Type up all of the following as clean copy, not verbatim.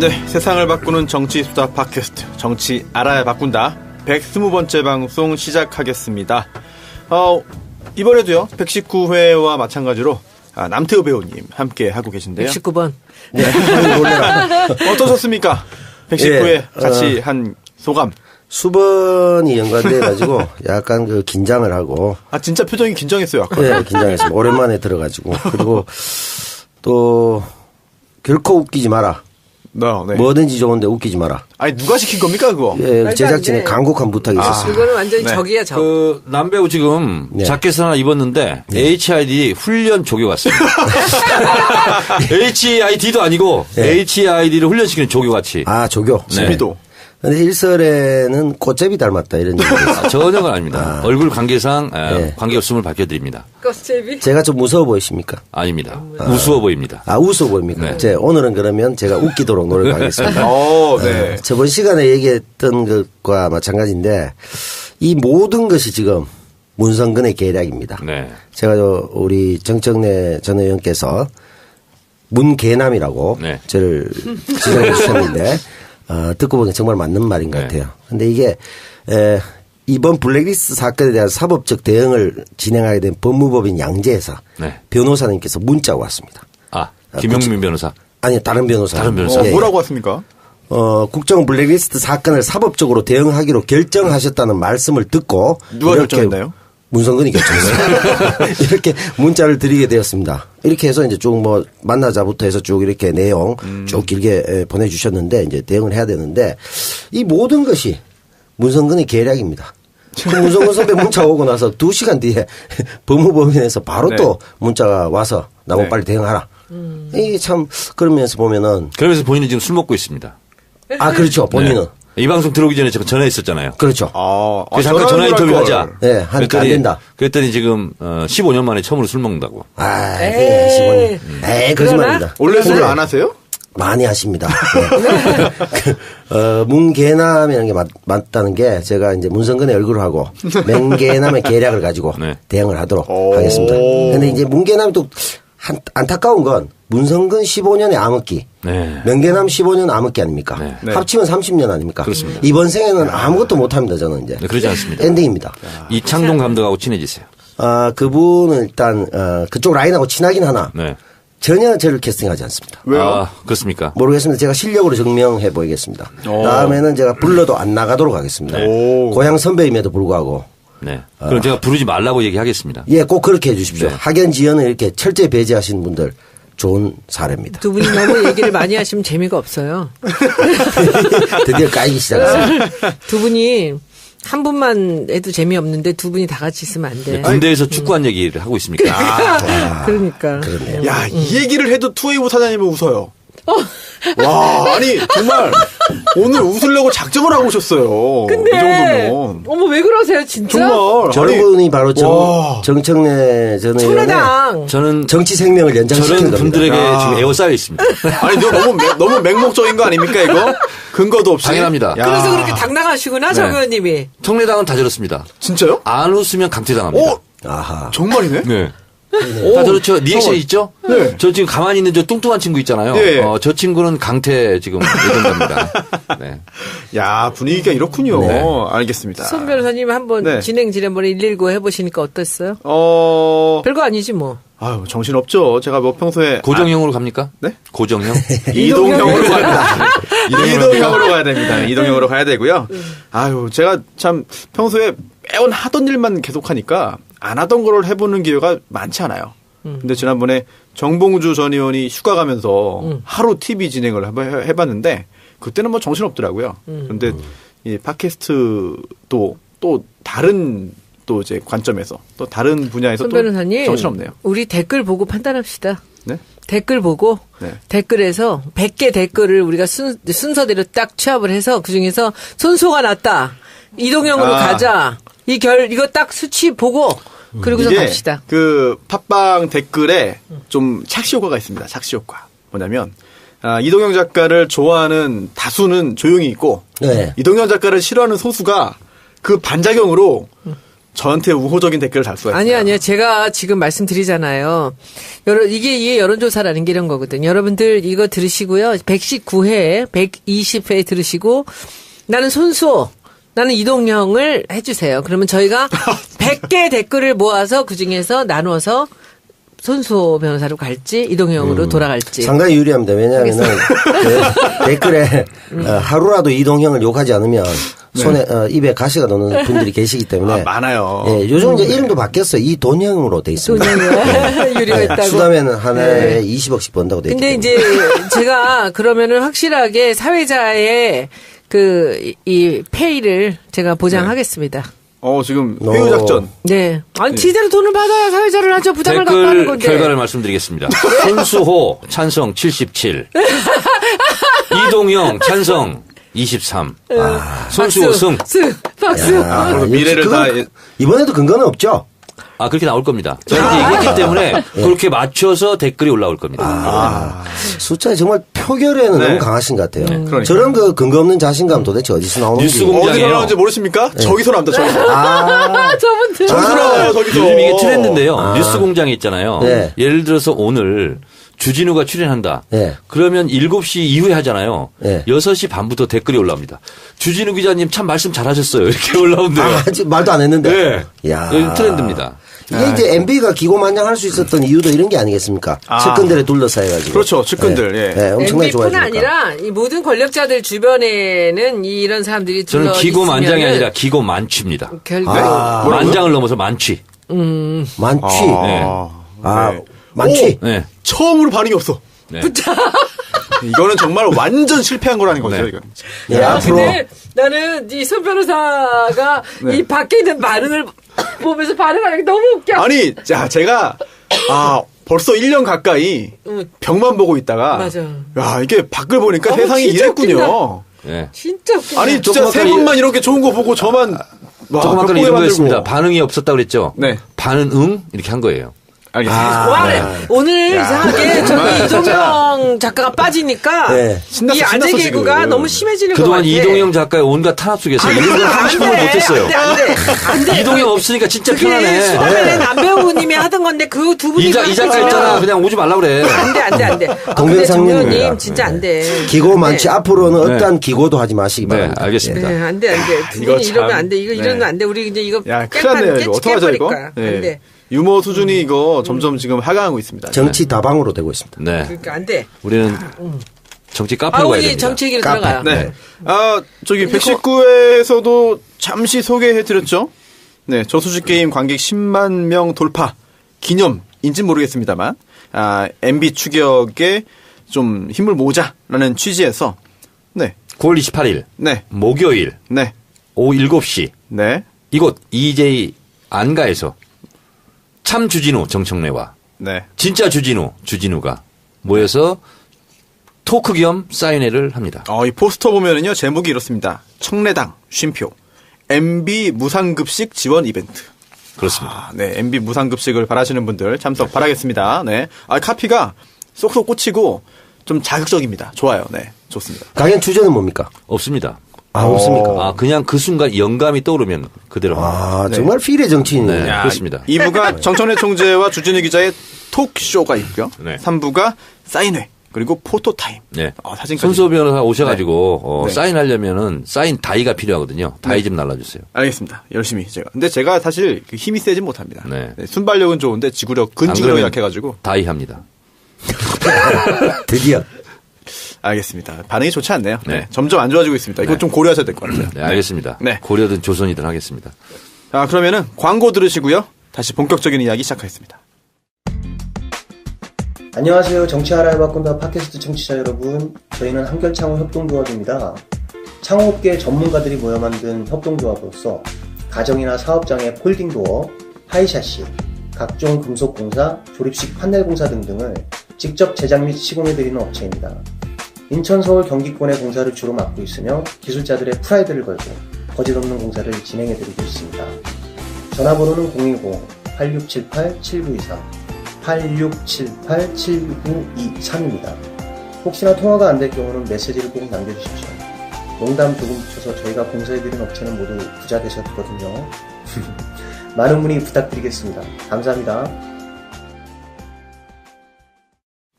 네, 세상을 바꾸는 정치 수다 팟캐스트 정치 알아야 바꾼다 120번째 방송 시작하겠습니다. 이번에도요 119회와 마찬가지로 남태우 배우님 함께 하고 계신데요. 119번. 네, 놀래라. 어떠셨습니까? 119회 네, 같이 한 소감. 수번이 연관돼가지고 약간 그 긴장을 하고. 진짜 표정이 긴장했어요, 아까. 네, 긴장했습니다. 오랜만에 들어가지고. 그리고 또 결코 웃기지 마라. 네. 뭐든지 좋은데 웃기지 마라. 아니 누가 시킨 겁니까 그거? 예, 제작진의 간곡한 부탁이 있었어요. 그거는 완전히 네. 적이야 적. 그 남배우 지금 네. 자켓을 하나 입었는데 HID 훈련 조교 같습니다. HID도 아니고 네. HID를 훈련시키는 조교 같이. 조교. 재미도. 근데 일설에는 꽃제비 닮았다 이런 얘기 있어요. 전혀가 아닙니다. 얼굴 관계상 네. 관계없음을 밝혀드립니다. 꽃제비? 제가 좀 무서워 보이십니까? 아닙니다. 우스워 보입니다. 우스워 보입니까? 네. 오늘은 그러면 제가 웃기도록 노력하겠습니다. 네. 저번 시간에 얘기했던 것과 마찬가지인데 이 모든 것이 지금 문성근의 계략입니다. 네. 제가 우리 정청래 전 의원께서 문계남이라고 네. 저를 지적해 주셨는데 듣고 보니 정말 맞는 말인 것 네. 같아요. 근데 이게 이번 블랙리스트 사건에 대한 사법적 대응을 진행하게 된 법무법인 양재에서 네. 변호사님께서 문자가 왔습니다. 김영민 변호사. 아니 다른 변호사. 다른 변호사. 뭐라고 왔습니까? 국정 블랙리스트 사건을 사법적으로 대응하기로 결정하셨다는 말씀을 듣고 누가 결정했나요? 문성근이 결정했어요. 이렇게 문자를 드리게 되었습니다. 이렇게 해서 이제 쭉 뭐 만나자부터 해서 쭉 이렇게 내용 쭉 길게 보내주셨는데 이제 대응을 해야 되는데 이 모든 것이 문성근의 계략입니다. 그 문성근 선배 문자 오고 나서 2시간 뒤에 법무법인에서 바로 네. 또 문자가 와서 나보고 네. 빨리 대응하라. 이게 참 그러면서 보면은 그러면서 본인은 지금 술 먹고 있습니다. 그렇죠. 본인은. 네. 이 방송 들어오기 전에 제가 전화했었잖아요. 그렇죠. 그래서 잠깐 전화 인터뷰 하자. 네, 하니까 안 된다. 그랬더니 지금 15년 만에 처음으로 술 먹는다고. 에이, 15년. 거짓말입니다. 원래 술을 안 하세요? 많이 하십니다. 네. 문계남이라는 게 맞다는 게 제가 이제 문성근의 얼굴을 하고 맹계남의 계략을 가지고 네. 대응을 하도록 하겠습니다. 근데 이제 문계남이 또 안타까운 건 문성근 15년의 암흑기, 네. 명계남 15년 암흑기 아닙니까? 네. 합치면 30년 아닙니까? 그렇습니다. 이번 생에는 아무것도 못합니다. 저는 이제. 네, 그러지 않습니다. 엔딩입니다. 이창동 감독하고 친해지세요. 그분은 일단 그쪽 라인하고 친하긴 하나 네. 전혀 저를 캐스팅하지 않습니다. 왜요? 그렇습니까? 모르겠습니다. 제가 실력으로 증명해 보이겠습니다. 다음에는 제가 불러도 안 나가도록 하겠습니다. 고향 선배임에도 불구하고. 네. 그럼 제가 부르지 말라고 얘기하겠습니다. 예, 꼭 그렇게 해 주십시오. 네. 학연 지연을 이렇게 철저히 배제하시는 분들 좋은 사례입니다. 두 분이 너무 얘기를 많이 하시면 재미가 없어요. 드디어 까이기 시작했어요. 두 분이 한 분만 해도 재미없는데 두 분이 다 같이 있으면 안 돼. 군대에서 축구한 얘기를 하고 있습니까? 그러니까. 그렇네요. 야, 이 얘기를 해도 투웨이브 사장님은 웃어요. 와, 아니 정말 오늘 웃으려고 작정을 하고 오셨어요. 근데 이 정도면 어머 왜 그러세요 진짜? 정말 저분이 바로 와. 정청래 전 의원의 청래당. 저는 정치 생명을 연장시킨 저런 겁니다. 분들에게 야. 지금 에워싸여 있습니다. 아니 너무 맹목적인 거 아닙니까 이거? 근거도 없이. 당연합니다. 야. 그래서 그렇게 당당하시구나 정 의원님이. 청래당은 다 저렇습니다. 진짜요? 안 웃으면 강퇴당합니다. 아하. 정말이네. 네. 다 저렇죠. 리액션 있죠? 네. 저 지금 가만히 있는 저 뚱뚱한 친구 있잖아요. 예. 저 친구는 강퇴 지금 예정됩니다. 네. 야, 분위기가 이렇군요. 네. 알겠습니다. 손 변호사님 한번 네. 진행 지난번에 119 해보시니까 어땠어요? 별거 아니지 뭐. 아유, 정신 없죠. 제가 뭐 평소에 고정형으로 갑니까? 네? 고정형? 이동형으로 가야 이동형으로 가야 됩니다. 이동형으로 가야 되고요. 아유, 제가 참 평소에 매번 하던 일만 계속하니까 안 하던 거를 해보는 기회가 많지 않아요. 근데 지난번에 정봉주 전 의원이 휴가 가면서 하루 TV 진행을 해봤는데 그때는 뭐 정신 없더라고요. 그런데 이 팟캐스트도 또 다른 또 이제 관점에서 또 다른 분야에서 손 또 변호사님, 정신 없네요. 우리 댓글 보고 판단합시다. 네? 댓글 보고 네. 댓글에서 100개 댓글을 우리가 순서대로 딱 취합을 해서 그중에서 손소가 났다. 이동형으로 가자. 이거 딱 수치 보고 그리고서 이게 갑시다. 그 팟빵 댓글에 좀 착시 효과가 있습니다. 착시 효과. 뭐냐면 이동형 작가를 좋아하는 다수는 조용히 있고 네. 이동형 작가를 싫어하는 소수가 그 반작용으로 저한테 우호적인 댓글을 달 수가 있어요. 아니요. 제가 지금 말씀드리잖아요. 이게 여론조사라는 게 이런 거거든요. 여러분들 이거 들으시고요. 119회, 120회 들으시고 나는 손수호, 나는 이동형을 해주세요. 그러면 저희가 100개 댓글을 모아서 그중에서 나눠서 손수호 변호사로 갈지 이동형으로 돌아갈지. 상당히 유리합니다. 왜냐하면은 댓글에 하루라도 이동형을 욕하지 않으면 손에 입에 가시가 도는 분들이 계시기 때문에 많아요. 예, 요즘 이제 이름도 바뀌었어요. 이돈형으로 돼 있습니다. 돈형이요? 유리했다고. 수다면은 하나에 20억씩 번다고 돼 있기 근데 때문에. 이제 제가 그러면은 확실하게 사회자의 이 페이를 제가 보장하겠습니다. 지금 회유 작전. 네. 아니, 제대로 돈을 받아야 사회자를 하죠. 부담을 갖고 하는 댓글 건데. 결과를 말씀드리겠습니다. 손수호 찬성 77. 이동영 찬성 23. 손수호 승. 박수. 그래서 미래를 다. 이번에도 근거는 없죠? 그렇게 나올 겁니다. 저희가 얘기했기 때문에 그렇게 맞춰서 댓글이 올라올 겁니다. 숫자에 정말 표결에는 너무 강하신 것 같아요. 그러니까요. 저런 그 근거 없는 자신감 도대체 어디서 나오는지. 뉴스 공장이에요. 어디서 나오는지 모르십니까? 저기서 나옵니다, 저기서. 저분들. 저기서 나와요, 저기서. 요즘 이게 트렌드인데요. 뉴스 공장이 있잖아요. 네. 예를 들어서 오늘 주진우가 출연한다. 네. 그러면 7시 이후에 하잖아요. 네. 6시 반부터 댓글이 올라옵니다. 주진우 기자님 참 말씀 잘하셨어요. 이렇게 올라온대요. 아직 말도 안 했는데. 네. 야. 요즘 트렌드입니다. 이게 이제 MB가 기고만장할 수 있었던 이유도 이런 게 아니겠습니까? 측근들에 둘러싸여가지고. 그렇죠, 측근들, 예. 네, 엄청나게 MB뿐 좋아지니까. 아니라 이 모든 권력자들 주변에는 이런 사람들이 저는 둘러 기고만장이 있으면은 아니라 기고만취입니다. 결국 만장을 넘어서 만취. 만취. 네. 만취. 네. 처음으로 반응이 없어. 네. 이거는 정말 완전 실패한 거라는 거죠, 이건. 예, 앞으로. 근데 나는 이 손 변호사가 이 밖에 있는 반응을 보면서 반응하는 게 너무 웃겨. 아니, 자, 제가, 벌써 1년 가까이 벽만 보고 있다가. 맞아. 야, 이게 밖을 보니까 어머, 세상이 진짜 이랬군요. 네. 진짜 웃긴다. 아니, 진짜 조금 세 아까 분만 이렇게 좋은 거 보고 저만. 조금 아까 이런 거였습니다. 반응이 없었다고 그랬죠? 네. 반은 응? 이렇게 한 거예요. 알겠습니다. 와, 오늘 이상하게 저기 이동영 작가가 빠지니까 네. 이 아재 개그가 지금. 너무 심해지는 것 그동안 같아. 이동영 작가의 온갖 탄압 속에서 이런 걸 하고 싶은 걸 못했어요. 안 돼. 이동영 없으니까 진짜 그게 편하네. 수다맨의 남배우님이 하던 건데 그 두 분이 이 작가 있잖아. 그냥 오지 말라 그래. 안 돼. 동병상련입니다. 근데 정님 진짜 안 돼. 기고 많지. 네. 앞으로는 네. 어떠한 기고도 하지 마시기 네, 바랍니다. 알겠습니다. 네, 안 돼. 두 이거 분이 이러면 참. 안 돼. 이거 네. 이러면 안 돼. 우리 이제 이거 야, 큰일 났네요, 이거. 어떡하죠, 이거? 안 돼. 유머 수준이 이거 점점 지금 하강하고 있습니다. 정치 다방으로 되고 있습니다. 네. 그러니까 안 돼. 우리는 정치 카페로 가야 우리 됩니다. 정치 얘기로 카페. 들어가요. 네. 저기 119회에서도 잠시 소개해드렸죠. 네, 저수지 게임 관객 10만 명 돌파 기념인지 모르겠습니다만, MB 추격에 좀 힘을 모으자라는 취지에서, 네, 9월 28일 네, 목요일 네, 오후 7시 네, 이곳 EJ 안가에서 참 주진우 정청래와 네. 진짜 주진우가 모여서 토크 겸 사인회를 합니다. 이 포스터 보면은요, 제목이 이렇습니다. 청래당 쉼표 MB 무상급식 지원 이벤트. 그렇습니다. 네, MB 무상급식을 바라시는 분들 참석 바라겠습니다. 네, 카피가 쏙쏙 꽂히고 좀 자극적입니다. 좋아요. 네, 좋습니다. 강연 주제는 뭡니까? 없습니다. 없습니까? 그냥 그 순간 영감이 떠오르면 그대로 합니다. 정말 필의 정치인이네요. 네. 그렇습니다. 2부가 정청래 총재와 주진우 기자의 톡쇼가 있고요. 네. 3부가 사인회 그리고 포토타임. 네. 사진까지. 손수호 변호사 오셔가지고 네. 사인하려면은 사인 다이가 필요하거든요. 다이 좀 날라주세요. 알겠습니다. 열심히 제가. 근데 제가 사실 힘이 세진 못합니다. 네. 순발력은 좋은데 근지구력이 그러면 약해가지고. 다이 합니다. 드디어. 알겠습니다. 반응이 좋지 않네요. 네. 네. 점점 안 좋아지고 있습니다. 이거 네. 좀 고려하셔야 될 것 같아요. 네, 알겠습니다. 네. 고려든 조선이든 하겠습니다. 그러면은 광고 들으시고요. 다시 본격적인 이야기 시작하겠습니다. 안녕하세요. 정치 알아야 바꾼다 팟캐스트 청취자 여러분. 저희는 한결창호 협동조합입니다. 창호업계 전문가들이 모여 만든 협동조합으로서 가정이나 사업장의 폴딩도어, 하이샤시, 각종 금속공사, 조립식 판넬공사 등등을 직접 제작 및 시공해드리는 업체입니다. 인천, 서울, 경기권의 공사를 주로 맡고 있으며 기술자들의 프라이드를 걸고 거짓없는 공사를 진행해드리고 있습니다. 전화번호는 010-8678-7923 8678-7923입니다. 혹시나 통화가 안 될 경우는 메시지를 꼭 남겨주십시오. 농담 조금 붙여서 저희가 공사해드린 업체는 모두 부자 되셨거든요. 많은 문의 부탁드리겠습니다. 감사합니다.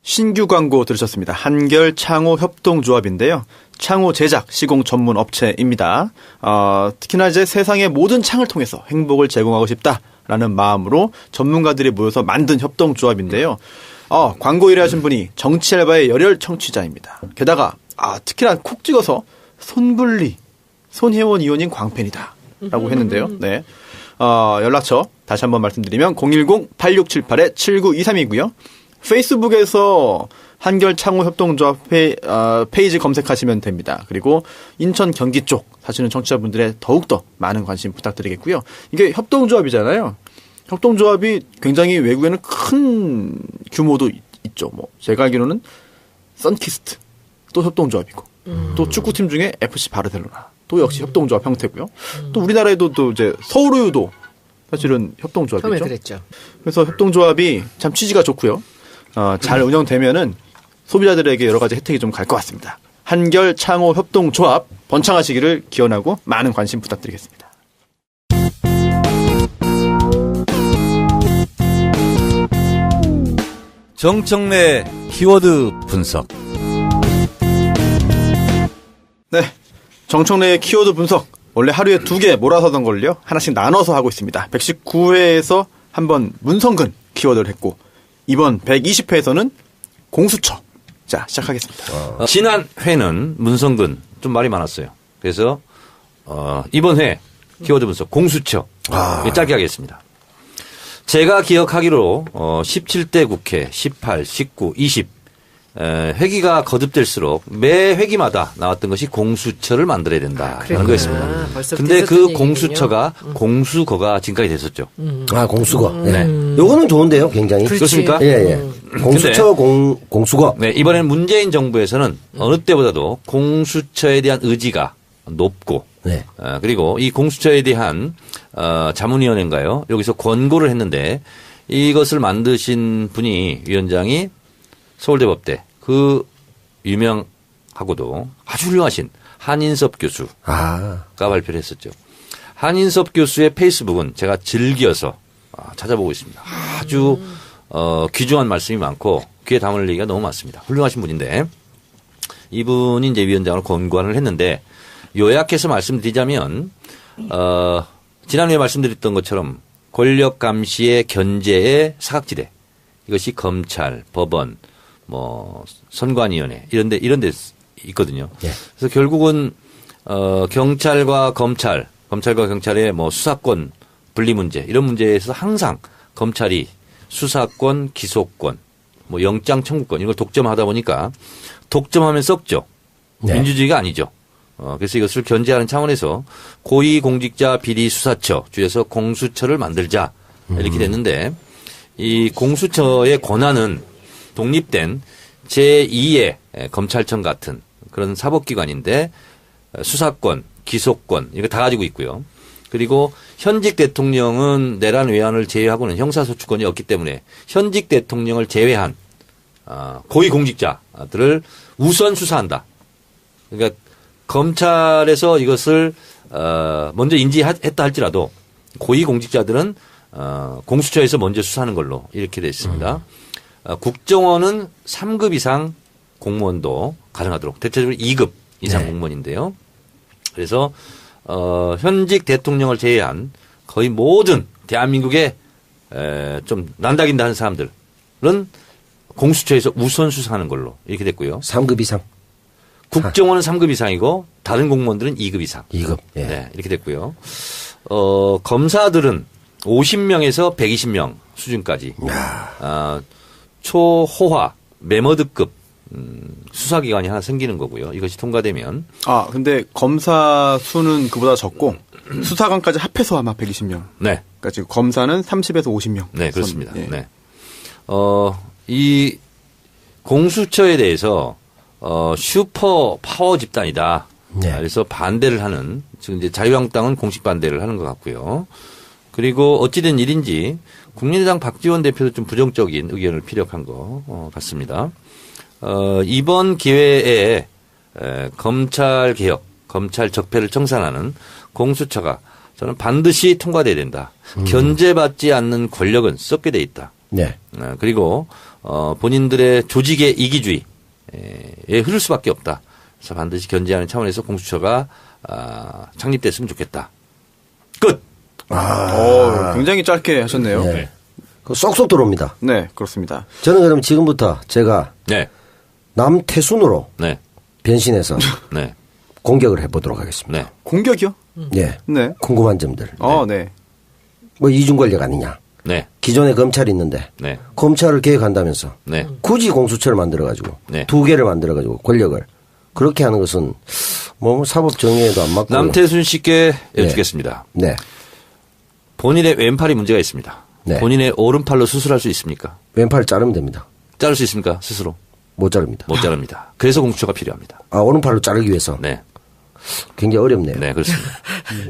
신규 광고 들으셨습니다. 한결 창호 협동조합인데요. 창호 제작 시공 전문 업체입니다. 특히나 이제 세상의 모든 창을 통해서 행복을 제공하고 싶다라는 마음으로 전문가들이 모여서 만든 협동조합인데요. 광고 일하신 분이 정치 알바의 열혈 청취자입니다. 게다가 특히나 콕 찍어서 손분리, 손혜원 의원인 광팬이다 라고 했는데요. 네. 연락처 다시 한번 말씀드리면 010-8678-7923이고요. 페이스북에서 한결 창호 협동조합 페이지 검색하시면 됩니다. 그리고 인천 경기 쪽 사시는 청취자분들의 더욱더 많은 관심 부탁드리겠고요. 이게 협동조합이잖아요. 협동조합이 굉장히 외국에는 큰 규모도 있죠. 뭐 제가 알기로는 선키스트 또 협동조합이고 또 축구팀 중에 FC 바르셀로나 또 역시 협동조합 형태고요. 또 우리나라에도 또 이제 서울우유도 사실은 협동조합이죠. 처음에 그랬죠. 그래서 협동조합이 참 취지가 좋고요. 잘 운영되면은 소비자들에게 여러 가지 혜택이 좀 갈 것 같습니다. 한결 창호 협동조합 번창하시기를 기원하고 많은 관심 부탁드리겠습니다. 정청래 키워드 분석. 네, 정청래의 키워드 분석. 원래 하루에 2개 몰아서던 걸요. 하나씩 나눠서 하고 있습니다. 119회에서 한번 문성근 키워드를 했고 이번 120회에서는 공수처. 자, 시작하겠습니다. 지난 회는 문성근 좀 말이 많았어요. 그래서 이번 회 키워드 분석 공수처 짧게 하겠습니다. 제가 기억하기로 17대 국회 18, 19, 20 회기가 거듭될수록 매 회기마다 나왔던 것이 공수처를 만들어야 된다라는 거였습니다. 그런데 그 공수처가 공수거가 지금까지 됐었죠. 공수거. 네. 요거는 좋은데요, 굉장히. 그렇습니까? 예. 공수처 공수거. 네, 이번에는 문재인 정부에서는 어느 때보다도 공수처에 대한 의지가 높고 네. 그리고 이 공수처에 대한 자문위원회인가요? 여기서 권고를 했는데 이것을 만드신 분이 위원장이 서울대법대 그 유명하고도 아주 훌륭하신 한인섭 교수가 발표를 했었죠. 한인섭 교수의 페이스북은 제가 즐겨서 찾아보고 있습니다. 아주 귀중한 말씀이 많고 귀에 담을 얘기가 너무 많습니다. 훌륭하신 분인데 이분이 이제 위원장으로 권고안을 했는데 요약해서 말씀드리자면 지난주에 말씀드렸던 것처럼 권력 감시의 견제의 사각지대 이것이 검찰, 법원, 뭐 선관위원회 이런 데 있거든요. 네. 그래서 결국은 경찰과 검찰과 경찰의 뭐 수사권 분리 문제 이런 문제에서 항상 검찰이 수사권, 기소권, 뭐 영장 청구권 이걸 독점하다 보니까 독점하면 썩죠. 네. 민주주의가 아니죠. 그래서 이것을 견제하는 차원에서 고위공직자 비리수사처 줄여서 공수처를 만들자 이렇게 됐는데 이 공수처의 권한은 독립된 제2의 검찰청 같은 그런 사법기관인데 수사권, 기소권 이거 다 가지고 있고요. 그리고 현직 대통령은 내란 외환을 제외하고는 형사소추권이 없기 때문에 현직 대통령을 제외한 고위공직자들을 우선 수사한다. 그러니까 검찰에서 이것을 먼저 인지했다 할지라도 고위공직자들은 공수처에서 먼저 수사하는 걸로 이렇게 되어 있습니다. 국정원은 3급 이상 공무원도 가능하도록 대체적으로 2급 이상 공무원인데요. 그래서 현직 대통령을 제외한 거의 모든 대한민국에 좀 난다긴다 하는 사람들은 공수처에서 우선 수사하는 걸로 이렇게 됐고요. 3급 이상. 국정원은 3급 이상이고 다른 공무원들은 2급 이상. 2급. 예. 네, 이렇게 됐고요. 검사들은 50명에서 120명 수준까지 초호화 메머드급 수사기관이 하나 생기는 거고요. 이것이 통과되면. 근데 검사 수는 그보다 적고 수사관까지 합해서 아마 120명. 네. 그러니까 지금 검사는 30에서 50명. 네, 그렇습니다. 예. 네. 이 공수처에 대해서 슈퍼 파워 집단이다. 네. 그래서 반대를 하는 지금 이제 자유한국당은 공식 반대를 하는 것 같고요. 그리고 어찌된 일인지 국민의당 박지원 대표도 좀 부정적인 의견을 피력한 것 같습니다. 이번 기회에 검찰 개혁, 검찰 적폐를 청산하는 공수처가 저는 반드시 통과돼야 된다. 견제받지 않는 권력은 썩게 돼 있다. 네. 그리고 본인들의 조직의 이기주의에 흐를 수밖에 없다. 그래서 반드시 견제하는 차원에서 공수처가 창립됐으면 좋겠다. 끝. 굉장히 짧게 하셨네요. 네. 그 쏙쏙 들어옵니다. 네, 그렇습니다. 저는 그럼 지금부터 제가 네. 남태순으로 네. 변신해서 네. 공격을 해보도록 하겠습니다. 네. 공격이요? 네. 네. 궁금한 점들. 네. 뭐 이중 권력 아니냐. 네. 기존에 검찰이 있는데 네. 검찰을 개혁한다면서 네. 굳이 공수처를 만들어가지고 네. 2개를 만들어가지고 권력을 그렇게 하는 것은 뭐 사법 정의에도 안 맞고. 남태순 씨께 여쭙겠습니다. 네. 본인의 왼팔이 문제가 있습니다. 네. 본인의 오른팔로 수술할 수 있습니까? 왼팔 자르면 됩니다. 자를 수 있습니까? 스스로? 못 자릅니다. 못 자릅니다. 그래서 공수처가 필요합니다. 오른팔로 자르기 위해서 네. 굉장히 어렵네요. 네, 그렇습니다.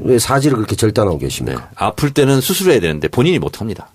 왜 사지를 그렇게 절단하고 네. 계십니까? 아플 때는 수술해야 되는데 본인이 못 합니다.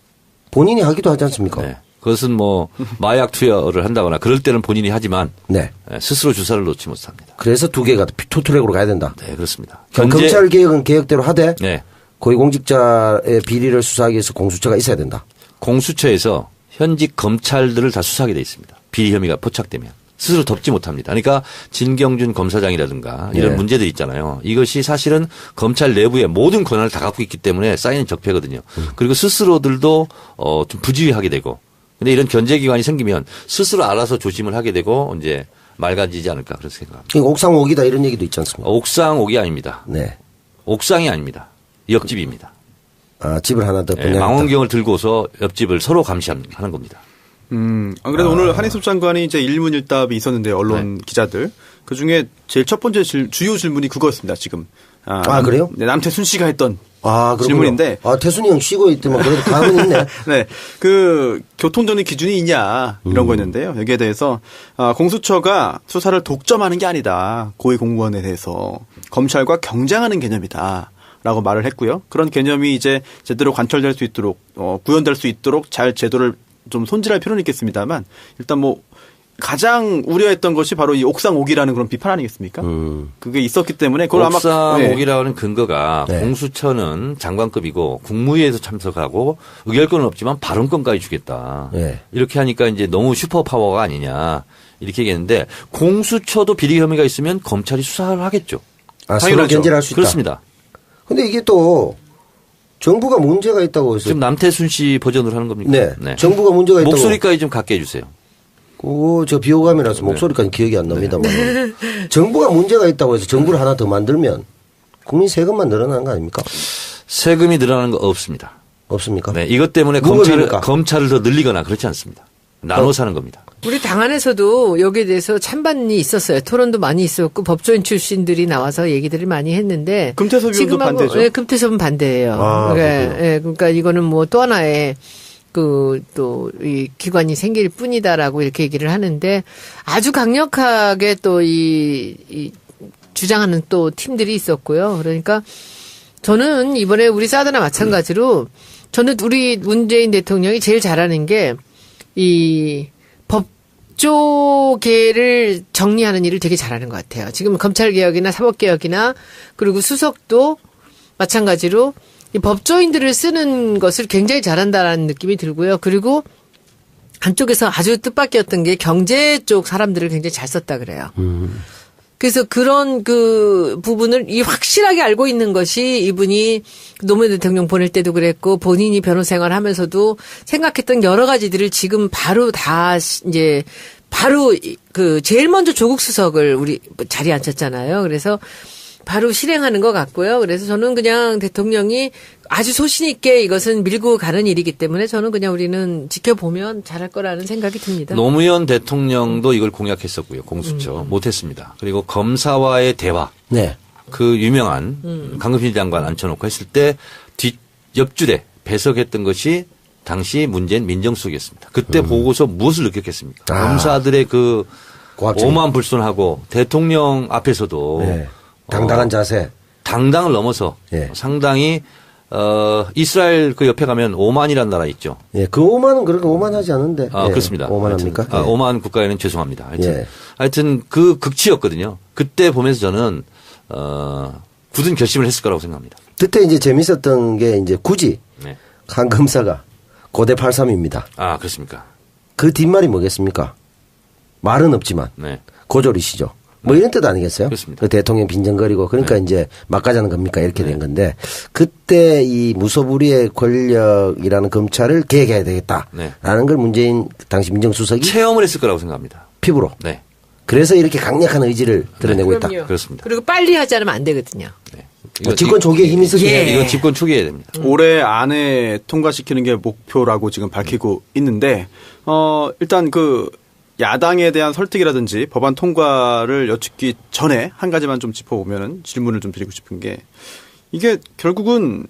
본인이 하기도 하지 않습니까? 네. 그것은 뭐 마약 투여를 한다거나 그럴 때는 본인이 하지만 네. 스스로 주사를 놓지 못합니다. 그래서 2개가 투트랙으로 가야 된다. 네, 그렇습니다. 그럼 검찰 개혁은 개혁대로 하되 네. 고위공직자의 비리를 수사하기 위해서 공수처가 있어야 된다. 공수처에서 현직 검찰들을 다 수사하게 돼 있습니다. 비리 혐의가 포착되면. 스스로 덮지 못합니다. 그러니까 진경준 검사장이라든가 이런 네. 문제들이 있잖아요. 이것이 사실은 검찰 내부의 모든 권한을 다 갖고 있기 때문에 쌓이는 적폐거든요. 그리고 스스로들도 좀 부지휘하게 되고 근데 이런 견제기관이 생기면 스스로 알아서 조심을 하게 되고 이제 맑아지지 않을까 그런 생각합니다. 그러니까 옥상 옥이다 이런 얘기도 있지 않습니까? 옥상 옥이 아닙니다. 네. 옥상이 아닙니다. 옆집입니다. 집을 하나 더 네, 분양했다. 망원경을 들고서 옆집을 서로 감시하는 겁니다. 안 그래도 오늘 한인섭 장관이 이제 일문일답이 있었는데 언론 기자들 그 중에 제일 첫 번째 주요 질문이 그거였습니다. 지금. 그래요? 네, 남태순 씨가 했던 그렇군요. 질문인데. 태순이 형 쉬고 있더만 그래도 감은 있네. 네. 그 교통정리 기준이 있냐 이런 거였는데요. 여기에 대해서 공수처가 수사를 독점하는 게 아니다. 고위 공무원에 대해서 검찰과 경쟁하는 개념이다. 라고 말을 했고요. 그런 개념이 이제 제대로 관철될 수 있도록 구현될 수 있도록 잘 제도를 좀 손질할 필요는 있겠습니다만 일단 뭐 가장 우려했던 것이 바로 이 옥상 옥이라는 그런 비판 아니겠습니까? 그게 있었기 때문에 그걸 옥상 아마 옥이라고 하는 근거가 네. 공수처는 장관급이고 국무회의에서 참석하고 의결권은 없지만 발언권까지 주겠다. 네. 이렇게 하니까 이제 너무 슈퍼파워가 아니냐 이렇게 얘기했는데 공수처도 비리 혐의가 있으면 검찰이 수사를 하겠죠. 서로 당연하죠. 견제를 할 수 있다. 그렇습니다. 근데 이게 또 정부가 문제가 있다고 해서 지금 남태순 씨 버전으로 하는 겁니까? 네. 정부가 문제가 있다고. 목소리까지 좀 갖게 해주세요. 저 비호감이라서 목소리까지 기억이 안 납니다만 정부가 문제가 있다고 해서 정부를 하나 더 만들면 국민 세금만 늘어나는 거 아닙니까? 세금이 늘어나는 거 없습니다. 없습니까? 네, 이것 때문에 무법입니까? 검찰을 더 늘리거나 그렇지 않습니다. 나눠 사는 겁니다. 우리 당 안에서도 여기에 대해서 찬반이 있었어요. 토론도 많이 있었고 법조인 출신들이 나와서 얘기들을 많이 했는데 금태섭 의원도 지금하고, 반대죠. 네, 금태섭은 반대예요. 그러니까 이거는 뭐 또 하나의 또 이 기관이 생길 뿐이다라고 이렇게 얘기를 하는데 아주 강력하게 또 이 주장하는 또 팀들이 있었고요. 그러니까 저는 이번에 우리 사드나 마찬가지로 저는 우리 문재인 대통령이 제일 잘하는 게 이 법조계를 정리하는 일을 되게 잘하는 것 같아요. 지금 검찰개혁이나 사법개혁이나 그리고 수석도 마찬가지로 이 법조인들을 쓰는 것을 굉장히 잘한다라는 느낌이 들고요. 그리고 한쪽에서 아주 뜻밖이었던 게 경제 쪽 사람들을 굉장히 잘 썼다 그래요. 그래서 그런 그 부분을 확실하게 알고 있는 것이 이분이 노무현 대통령 보낼 때도 그랬고 본인이 변호 생활하면서도 생각했던 여러 가지들을 지금 바로 다 이제 바로 그 제일 먼저 조국 수석을 우리 자리에 앉혔잖아요. 그래서 바로 실행하는 것 같고요. 그래서 저는 그냥 대통령이 아주 소신 있게 이것은 밀고 가는 일이기 때문에 저는 그냥 우리는 지켜보면 잘할 거라는 생각이 듭니다. 노무현 대통령도 이걸 공약했었고요. 공수처 못했습니다. 그리고 검사와의 대화. 네. 그 유명한 강금실 장관 앉혀놓고 했을 때 옆줄에 배석했던 것이 당시 문재인 민정수석이었습니다. 그때 보고서 무엇을 느꼈겠습니까? 검사들의 그 고압적인. 오만불손하고 대통령 앞에서도 네. 당당한 자세. 당당을 넘어서 예. 상당히 이스라엘 그 옆에 가면 오만이라는 나라 있죠. 예, 그 오만은 그렇게 오만하지 않은데. 예, 그렇습니다. 오만합니까? 하여튼, 오만 국가에는 죄송합니다. 예. 하여튼 그 극치였거든요. 그때 보면서 저는 굳은 결심을 했을 거라고 생각합니다. 그때 이제 재밌었던 게 이제 굳이 네. 한 검사가 고대 83입니다. 아, 그렇습니까? 그 뒷말이 뭐겠습니까? 말은 없지만 네. 고졸이시죠. 뭐 이런 뜻 아니겠어요? 그렇습니다. 그 대통령 빈정거리고 그러니까 네. 이제 막가자는 겁니까 이렇게 된 건데 그때 이 무소불위의 권력이라는 검찰을 개혁해야 되겠다라는 네. 걸 문재인 당시 민정수석이 체험을 했을 거라고 생각합니다. 피부로. 네. 그래서 이렇게 강력한 의지를 드러내고 있다. 그럼요. 그렇습니다. 그리고 빨리 하지 않으면 안 되거든요. 이거 집권 초기에 힘이 쓰셔야 예. 돼요. 이건 집권 초기에 됩니다. 올해 안에 통과시키는 게 목표라고 지금 밝히고 있는데, 일단 그 야당에 대한 설득이라든지 법안 통과를 여쭙기 전에 한 가지만 좀 짚어보면은 질문을 좀 드리고 싶은 게 이게 결국은,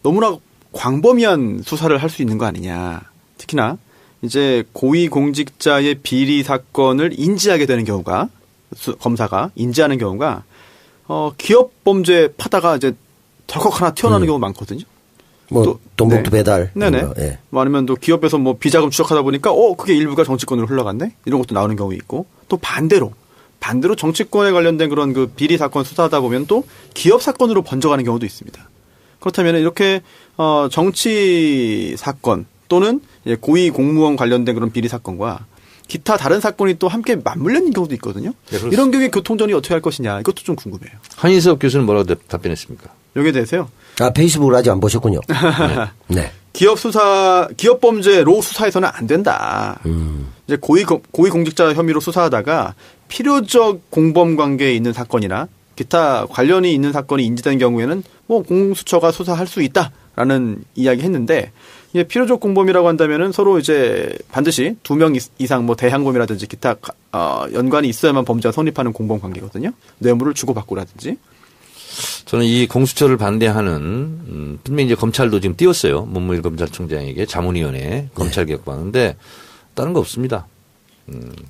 너무나 광범위한 수사를 할 수 있는 거 아니냐. 특히나 이제 고위공직자의 비리 사건을 인지하게 되는 경우가 검사가 인지하는 경우가 기업 범죄 파다가 이제 덜컥 하나 튀어나오는 경우가 많거든요. 뭐 또, 돈봉투 네. 배달. 네네. 이런 거, 예. 뭐 아니면 또 기업에서 뭐 비자금 추적하다 보니까 그게 일부가 정치권으로 흘러갔네. 이런 것도 나오는 경우 있고 또 반대로 정치권에 관련된 그런 그 비리 사건 수사하다 보면 또 기업 사건으로 번져가는 경우도 있습니다. 그렇다면 이렇게 정치 사건 또는 고위 공무원 관련된 그런 비리 사건과 기타 다른 사건이 또 함께 맞물려 있는 경우도 있거든요. 네, 이런 경우에 교통정리 어떻게 할 것이냐 이것도 좀 궁금해요. 한인섭 교수는 뭐라고 답변했습니까? 여기에 대해서요. 아, 페이스북을 아직 안 보셨군요. 네. 기업 범죄로 수사해서는 안 된다. 이제 고위 공직자 혐의로 수사하다가 필요적 공범 관계에 있는 사건이나 기타 관련이 있는 사건이 인지된 경우에는 뭐 공수처가 수사할 수 있다라는 이야기 했는데 이게 필요적 공범이라고 한다면은 서로 이제 반드시 2명 이상 뭐 대항범이라든지 기타 연관이 있어야만 범죄가 성립하는 공범 관계거든요. 뇌물을 주고받고라든지. 저는 이 공수처를 반대하는 분명히 이제 검찰도 지금 띄웠어요. 문무일 검찰총장에게 자문위원회 검찰 개혁하는데 다른 거 없습니다.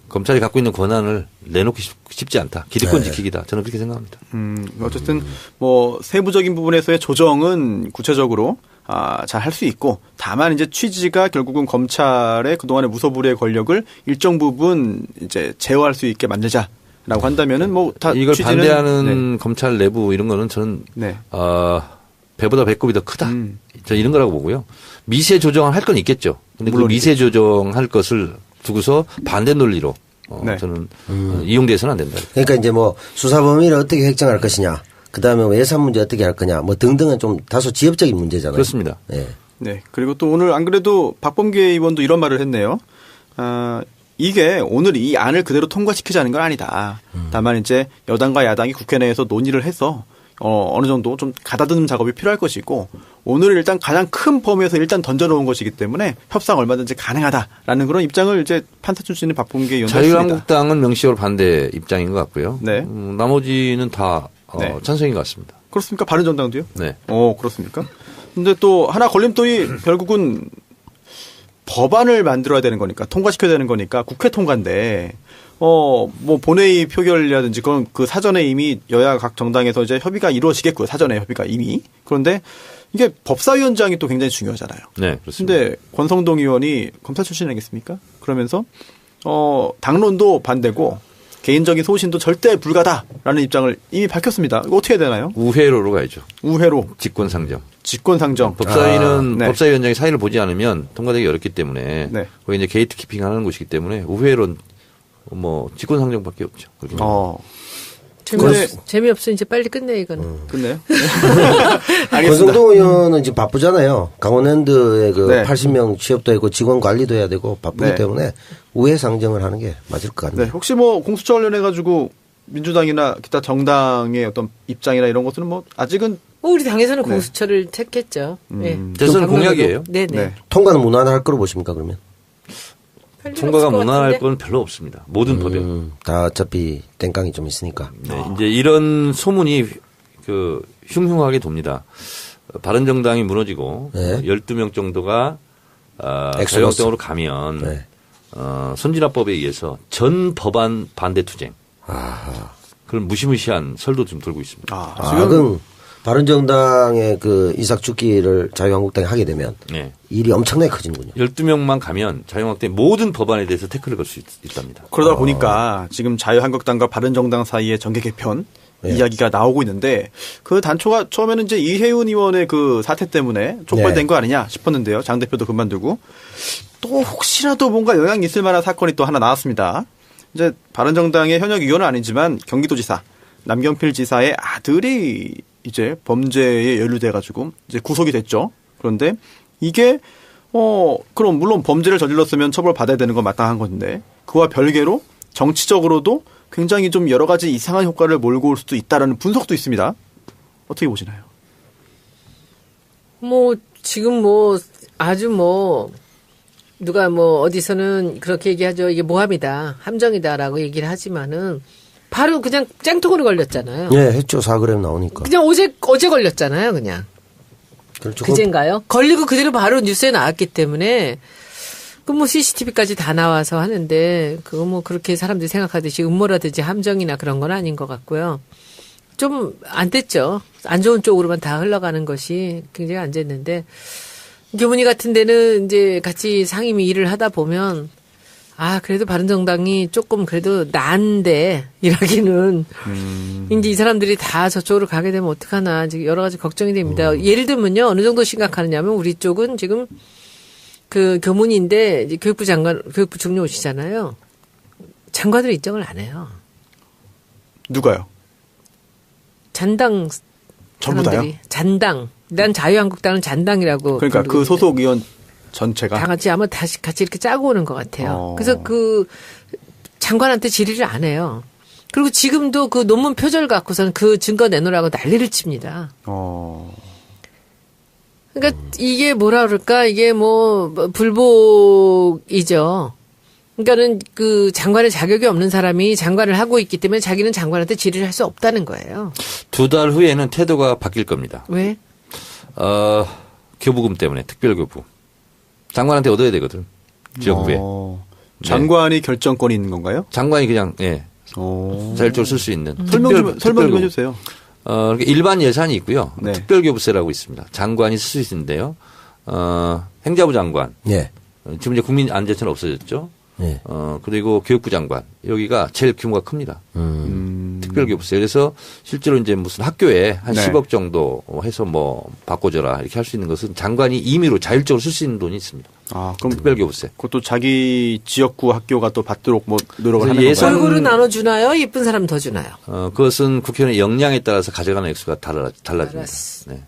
검찰이 갖고 있는 권한을 내놓기 쉽지 않다. 기득권 지키기다. 저는 그렇게 생각합니다. 어쨌든 뭐 세부적인 부분에서의 조정은 구체적으로 잘 할 수 있고 다만 이제 취지가 결국은 검찰의 그동안의 무소불위의 권력을 일정 부분 이제 제어할 수 있게 만들자라고 한다면은 뭐 다 이걸 취지는 반대하는 검찰 내부 이런 거는 저는 네. 배보다 배꼽이 더 크다. 저 이런 거라고 보고요. 미세 조정을 할 건 있겠죠. 근데 그 미세 조정할 것을 두고서 반대 논리로 네. 저는 이용돼서는 안 된다. 그러니까 이제 뭐 수사 범위를 어떻게 획정할 것이냐. 그다음에 뭐 예산 문제 어떻게 할 거냐. 뭐 등등은 좀 다소 지엽적인 문제잖아요. 그렇습니다. 예. 네. 그리고 또 오늘 안 그래도 박범계 의원도 이런 말을 했네요. 이게 오늘 이 안을 그대로 통과시키자는 건 아니다. 다만 이제 여당과 야당이 국회 내에서 논의를 해서 어느 정도 좀 가다듬는 작업이 필요할 것이고 오늘 일단 가장 큰 범위에서 일단 던져놓은 것이기 때문에 협상 얼마든지 가능하다라는 그런 입장을 이제 판타 출신의 박범계 의원도 했습니다. 자유한국당은 명시적으로 반대 입장인 것 같고요. 네. 나머지는 다 네. 찬성인 것 같습니다. 그렇습니까? 바른정당도요? 네. 그렇습니까? 근데 또 하나 걸림돌이 결국은 법안을 만들어야 되는 거니까 통과시켜야 되는 거니까 국회 통과인데 뭐 본회의 표결이라든지 그건 그 사전에 이미 여야 각 정당에서 이제 협의가 이루어지겠고요. 사전에 협의가 이미. 그런데 이게 법사위원장이 또 굉장히 중요하잖아요. 네, 그렇습니다. 근데 권성동 의원이 검사 출신 아니겠습니까? 그러면서 당론도 반대고 개인적인 소신도 절대 불가다라는 입장을 이미 밝혔습니다. 이거 어떻게 해야 되나요? 우회로로 가야죠. 우회로 직권상정. 직권상정. 법사위는 네. 법사위원장이 사의를 보지 않으면 통과되기 어렵기 때문에 네. 거기 이제 게이트 키핑하는 곳이기 때문에 우회로 뭐 직권상정밖에 없죠. 그렇게 재미없어 이제 빨리 끝내 이거는. 끝내요? 권성동 의원은 지금 바쁘잖아요. 강원랜드의 그 네. 80명 취업도 있고 직원 관리도 해야 되고 바쁘기 네. 때문에 우회 상정을 하는 게 맞을 것 같네요. 네. 혹시 뭐 공수처 관련해 가지고 민주당이나 기타 정당의 어떤 입장이나 이런 것들은 뭐 아직은 우리 당에서는 네. 공수처를 택했죠. 네. 대선 공약이에요. 네네. 네. 통과는 무난할 거로 보십니까 그러면? 통과가 무난할 건 별로 없습니다. 모든 법에. 다 어차피 땡깡이 좀 있으니까. 네, 이제 이런 소문이 그 흉흉하게 돕니다. 바른정당이 무너지고 네. 12명 정도가 엑소더스. 자유한국당으로 가면 네. 선진화법에 의해서 전 법안 반대 투쟁. 아하. 그런 무시무시한 설도 좀 돌고 있습니다. 그럼 바른정당의 그 이삭 죽기를 자유한국당이 하게 되면 네. 일이 엄청나게 커지는군요. 12명만 가면 자유한국당의 모든 법안에 대해서 태클을 걸 수 있답니다. 그러다 보니까 지금 자유한국당과 바른정당 사이의 정계 개편 이야기가 나오고 있는데 그 단초가 처음에는 이제 이혜훈 의원의 그 사태 때문에 촉발된 거 아니냐 싶었는데요. 장 대표도 그만두고 또 혹시라도 뭔가 영향이 있을 만한 사건이 또 하나 나왔습니다. 이제 바른정당의 현역 의원은 아니지만 경기도지사 남경필 지사의 아들이 이제 범죄에 연루돼가지고 이제 구속이 됐죠. 그런데 이게 그럼 물론 범죄를 저질렀으면 처벌받아야 되는 건 마땅한 건데 그와 별개로 정치적으로도 굉장히 좀 여러 가지 이상한 효과를 몰고 올 수도 있다라는 분석도 있습니다. 어떻게 보시나요? 지금 아주 누가 어디서는 그렇게 얘기하죠. 이게 모함이다, 함정이다라고 얘기를 하지만은 바로 그냥 짱통으로 걸렸잖아요. 네, 했죠. 4g 나오니까. 그냥 어제 걸렸잖아요, 그냥. 그렇죠. 그젠가요? 걸리고 그대로 바로 뉴스에 나왔기 때문에 CCTV까지 다 나와서 하는데 그거 그렇게 사람들이 생각하듯이 음모라든지 함정이나 그런 건 아닌 것 같고요. 좀 안 됐죠. 안 좋은 쪽으로만 다 흘러가는 것이 굉장히 안 됐는데 교문위 같은 데는 이제 같이 상임위 일을 하다 보면 그래도 바른정당이 조금 그래도 나은데 일하기는 이제 이 사람들이 다 저쪽으로 가게 되면 어떡하나 지금 여러 가지 걱정이 됩니다. 예를 들면요. 어느 정도 심각하느냐면 우리 쪽은 지금 그 교문인데 이제 교육부 중요 오시잖아요. 장관으로 인정을 안 해요. 누가요? 잔당 전부 사람들이. 다요? 잔당. 난 자유한국당은 잔당이라고. 그러니까 그 소속 의원 전체가 다 같이 아마 같이 이렇게 짜고 오는 것 같아요. 그래서 그 장관한테 질의를 안 해요. 그리고 지금도 그 논문 표절 갖고서는 그 증거 내놓으라고 난리를 칩니다. 그러니까 이게 뭐라 그럴까? 이게 불복이죠. 그러니까는 그 장관의 자격이 없는 사람이 장관을 하고 있기 때문에 자기는 장관한테 질의를 할 수 없다는 거예요. 2달 후에는 태도가 바뀔 겁니다. 왜? 교부금 때문에 특별교부. 장관한테 얻어야 되거든. 지역구에. 장관이 결정권이 있는 건가요? 장관이 그냥 자율적으로 쓸 수 있는. 설명 좀 해주세요. 그러니까 일반 예산이 있고요. 네. 특별교부세라고 있습니다. 장관이 쓸 수 있는데요. 행자부 장관. 네. 지금 이제 국민안전처는 없어졌죠. 네. 그리고 교육부 장관. 여기가 제일 규모가 큽니다. 특별교부세. 그래서 실제로 이제 무슨 학교에 한 네. 10억 정도 해서 바꿔줘라 이렇게 할 수 있는 것은 장관이 임의로 자율적으로 쓸 수 있는 돈이 있습니다. 그럼 특별교부세. 그것도 자기 지역구 학교가 또 받도록 노력을 하는 예산- 건가요? 골고루 나눠주나요? 예쁜 사람 더 주나요? 그것은 국회의원의 역량에 따라서 가져가는 액수가 달라집니다. 알았어. 네.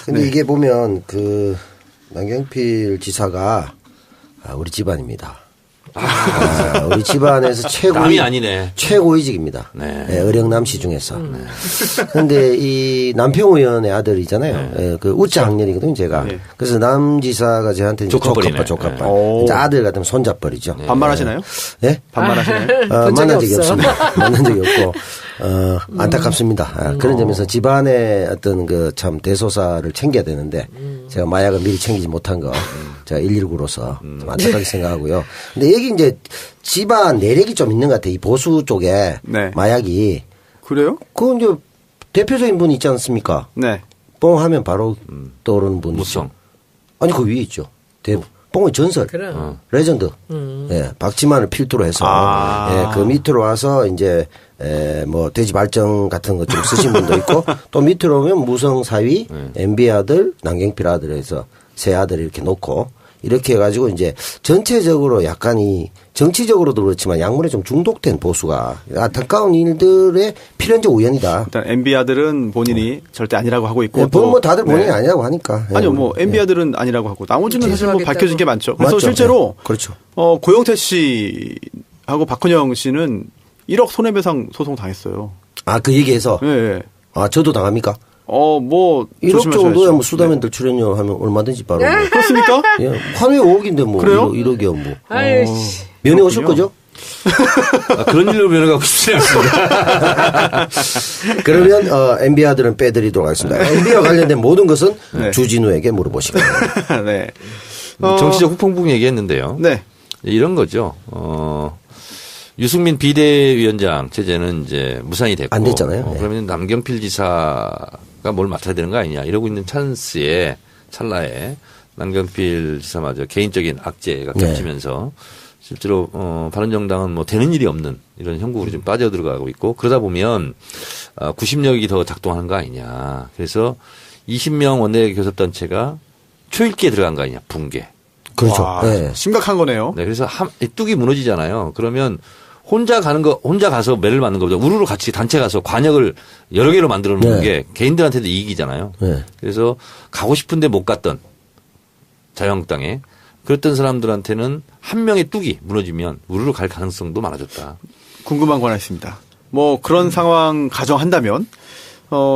근데 이게 보면 남경필 지사가 우리 집안입니다. 우리 집안에서 남이 아니네. 최고위직입니다. 네. 어령남씨 중에서. 그런데 이 남평 의원의 아들이잖아요. 그 우짜 학년이거든요, 제가. 네. 그래서 남 지사가 저한테 이제 조카뻘이네. 조카뻘. 네. 이제 아들 같으면 손잡벌이죠. 반말하시나요? 네? 반말하시나요? 본 적이 만난 적이 없어. 없습니다. 만난 적이 없고, 안타깝습니다. 그런 점에서 집안의 어떤 참 대소사를 챙겨야 되는데, 제가 마약을 미리 챙기지 못한 거, 제가 119로서 좀 안타깝게 생각하고요. 근데 여기 이제 집안 내력이 좀 있는 것 같아요. 이 보수 쪽에 네. 마약이. 그래요? 그건 이제 대표적인 분 있지 않습니까? 네. 뽕 하면 바로 떠오르는 분. 무성. 아니, 그 위에 있죠. 뽕의 전설. 그럼. 레전드. 예, 박지만을 필두로 해서. 예, 그 밑으로 와서 이제, 돼지 발정 같은 거 좀 쓰신 분도 있고, 또 밑으로 오면 무성 사위, MB 아들, 남경필 아들 해서 세 아들 이렇게 놓고, 이렇게 해가지고 이제 전체적으로 약간 정치적으로도 그렇지만 약물에 좀 중독된 보수가 안타까운 일들의 필연적 우연이다. 일단 MB 아들은 본인이 절대 아니라고 하고 있고. 뭐 다들 본인이 네. 아니라고 하니까. 아니요, MB 아들은 아니라고 하고 나머지는 사실 밝혀진 게 많죠. 그래서 맞죠. 실제로 네. 그렇죠. 고영태 씨하고 박헌영 씨는 1억 손해배상 소송 당했어요. 그 얘기해서. 예. 네. 저도 당합니까? 1억 정도야 수다맨들 출연료 하면 얼마든지 바로. 그렇습니까? 예, 환위 5억인데 그래요? 1억이요 아이씨. 면회 오실 거죠? 그런 일로 면허가고 싶지 않습니다. 그러면 MB 아들은 빼드리도록 하겠습니다. MB와 관련된 모든 것은 네. 주진우에게 물어보시기 바랍니다. 네. 정치적 후폭풍 얘기했는데요. 네. 이런 거죠. 유승민 비대위원장 체제는 이제 무산이 됐고. 안 됐잖아요. 네. 그러면 남경필 지사가 뭘 맡아야 되는 거 아니냐. 이러고 있는 찰나에 남경필 지사마저 개인적인 악재가 겹치면서 실제로 바른정당은 뭐 되는 일이 없는 이런 형국으로 좀 빠져 들어가고 있고 그러다 보면 구심력이 더 작동하는 거 아니냐. 그래서 20명 원내 교섭단체가 초읽기에 들어간 거 아니냐. 붕괴. 그렇죠. 와, 네. 심각한 거네요. 네, 그래서 뚝이 무너지잖아요. 그러면 혼자 가서 매를 맞는 것보다 우르르 같이 단체 가서 관역을 여러 개로 만들어 놓는 네. 게 개인들한테도 이익이잖아요. 네. 그래서 가고 싶은데 못 갔던 자유한국당에 그랬던 사람들한테는 한 명의 뚝이 무너지면 우르르 갈 가능성도 많아졌다. 궁금한 거 하나 있습니다. 뭐 그런 상황 가정한다면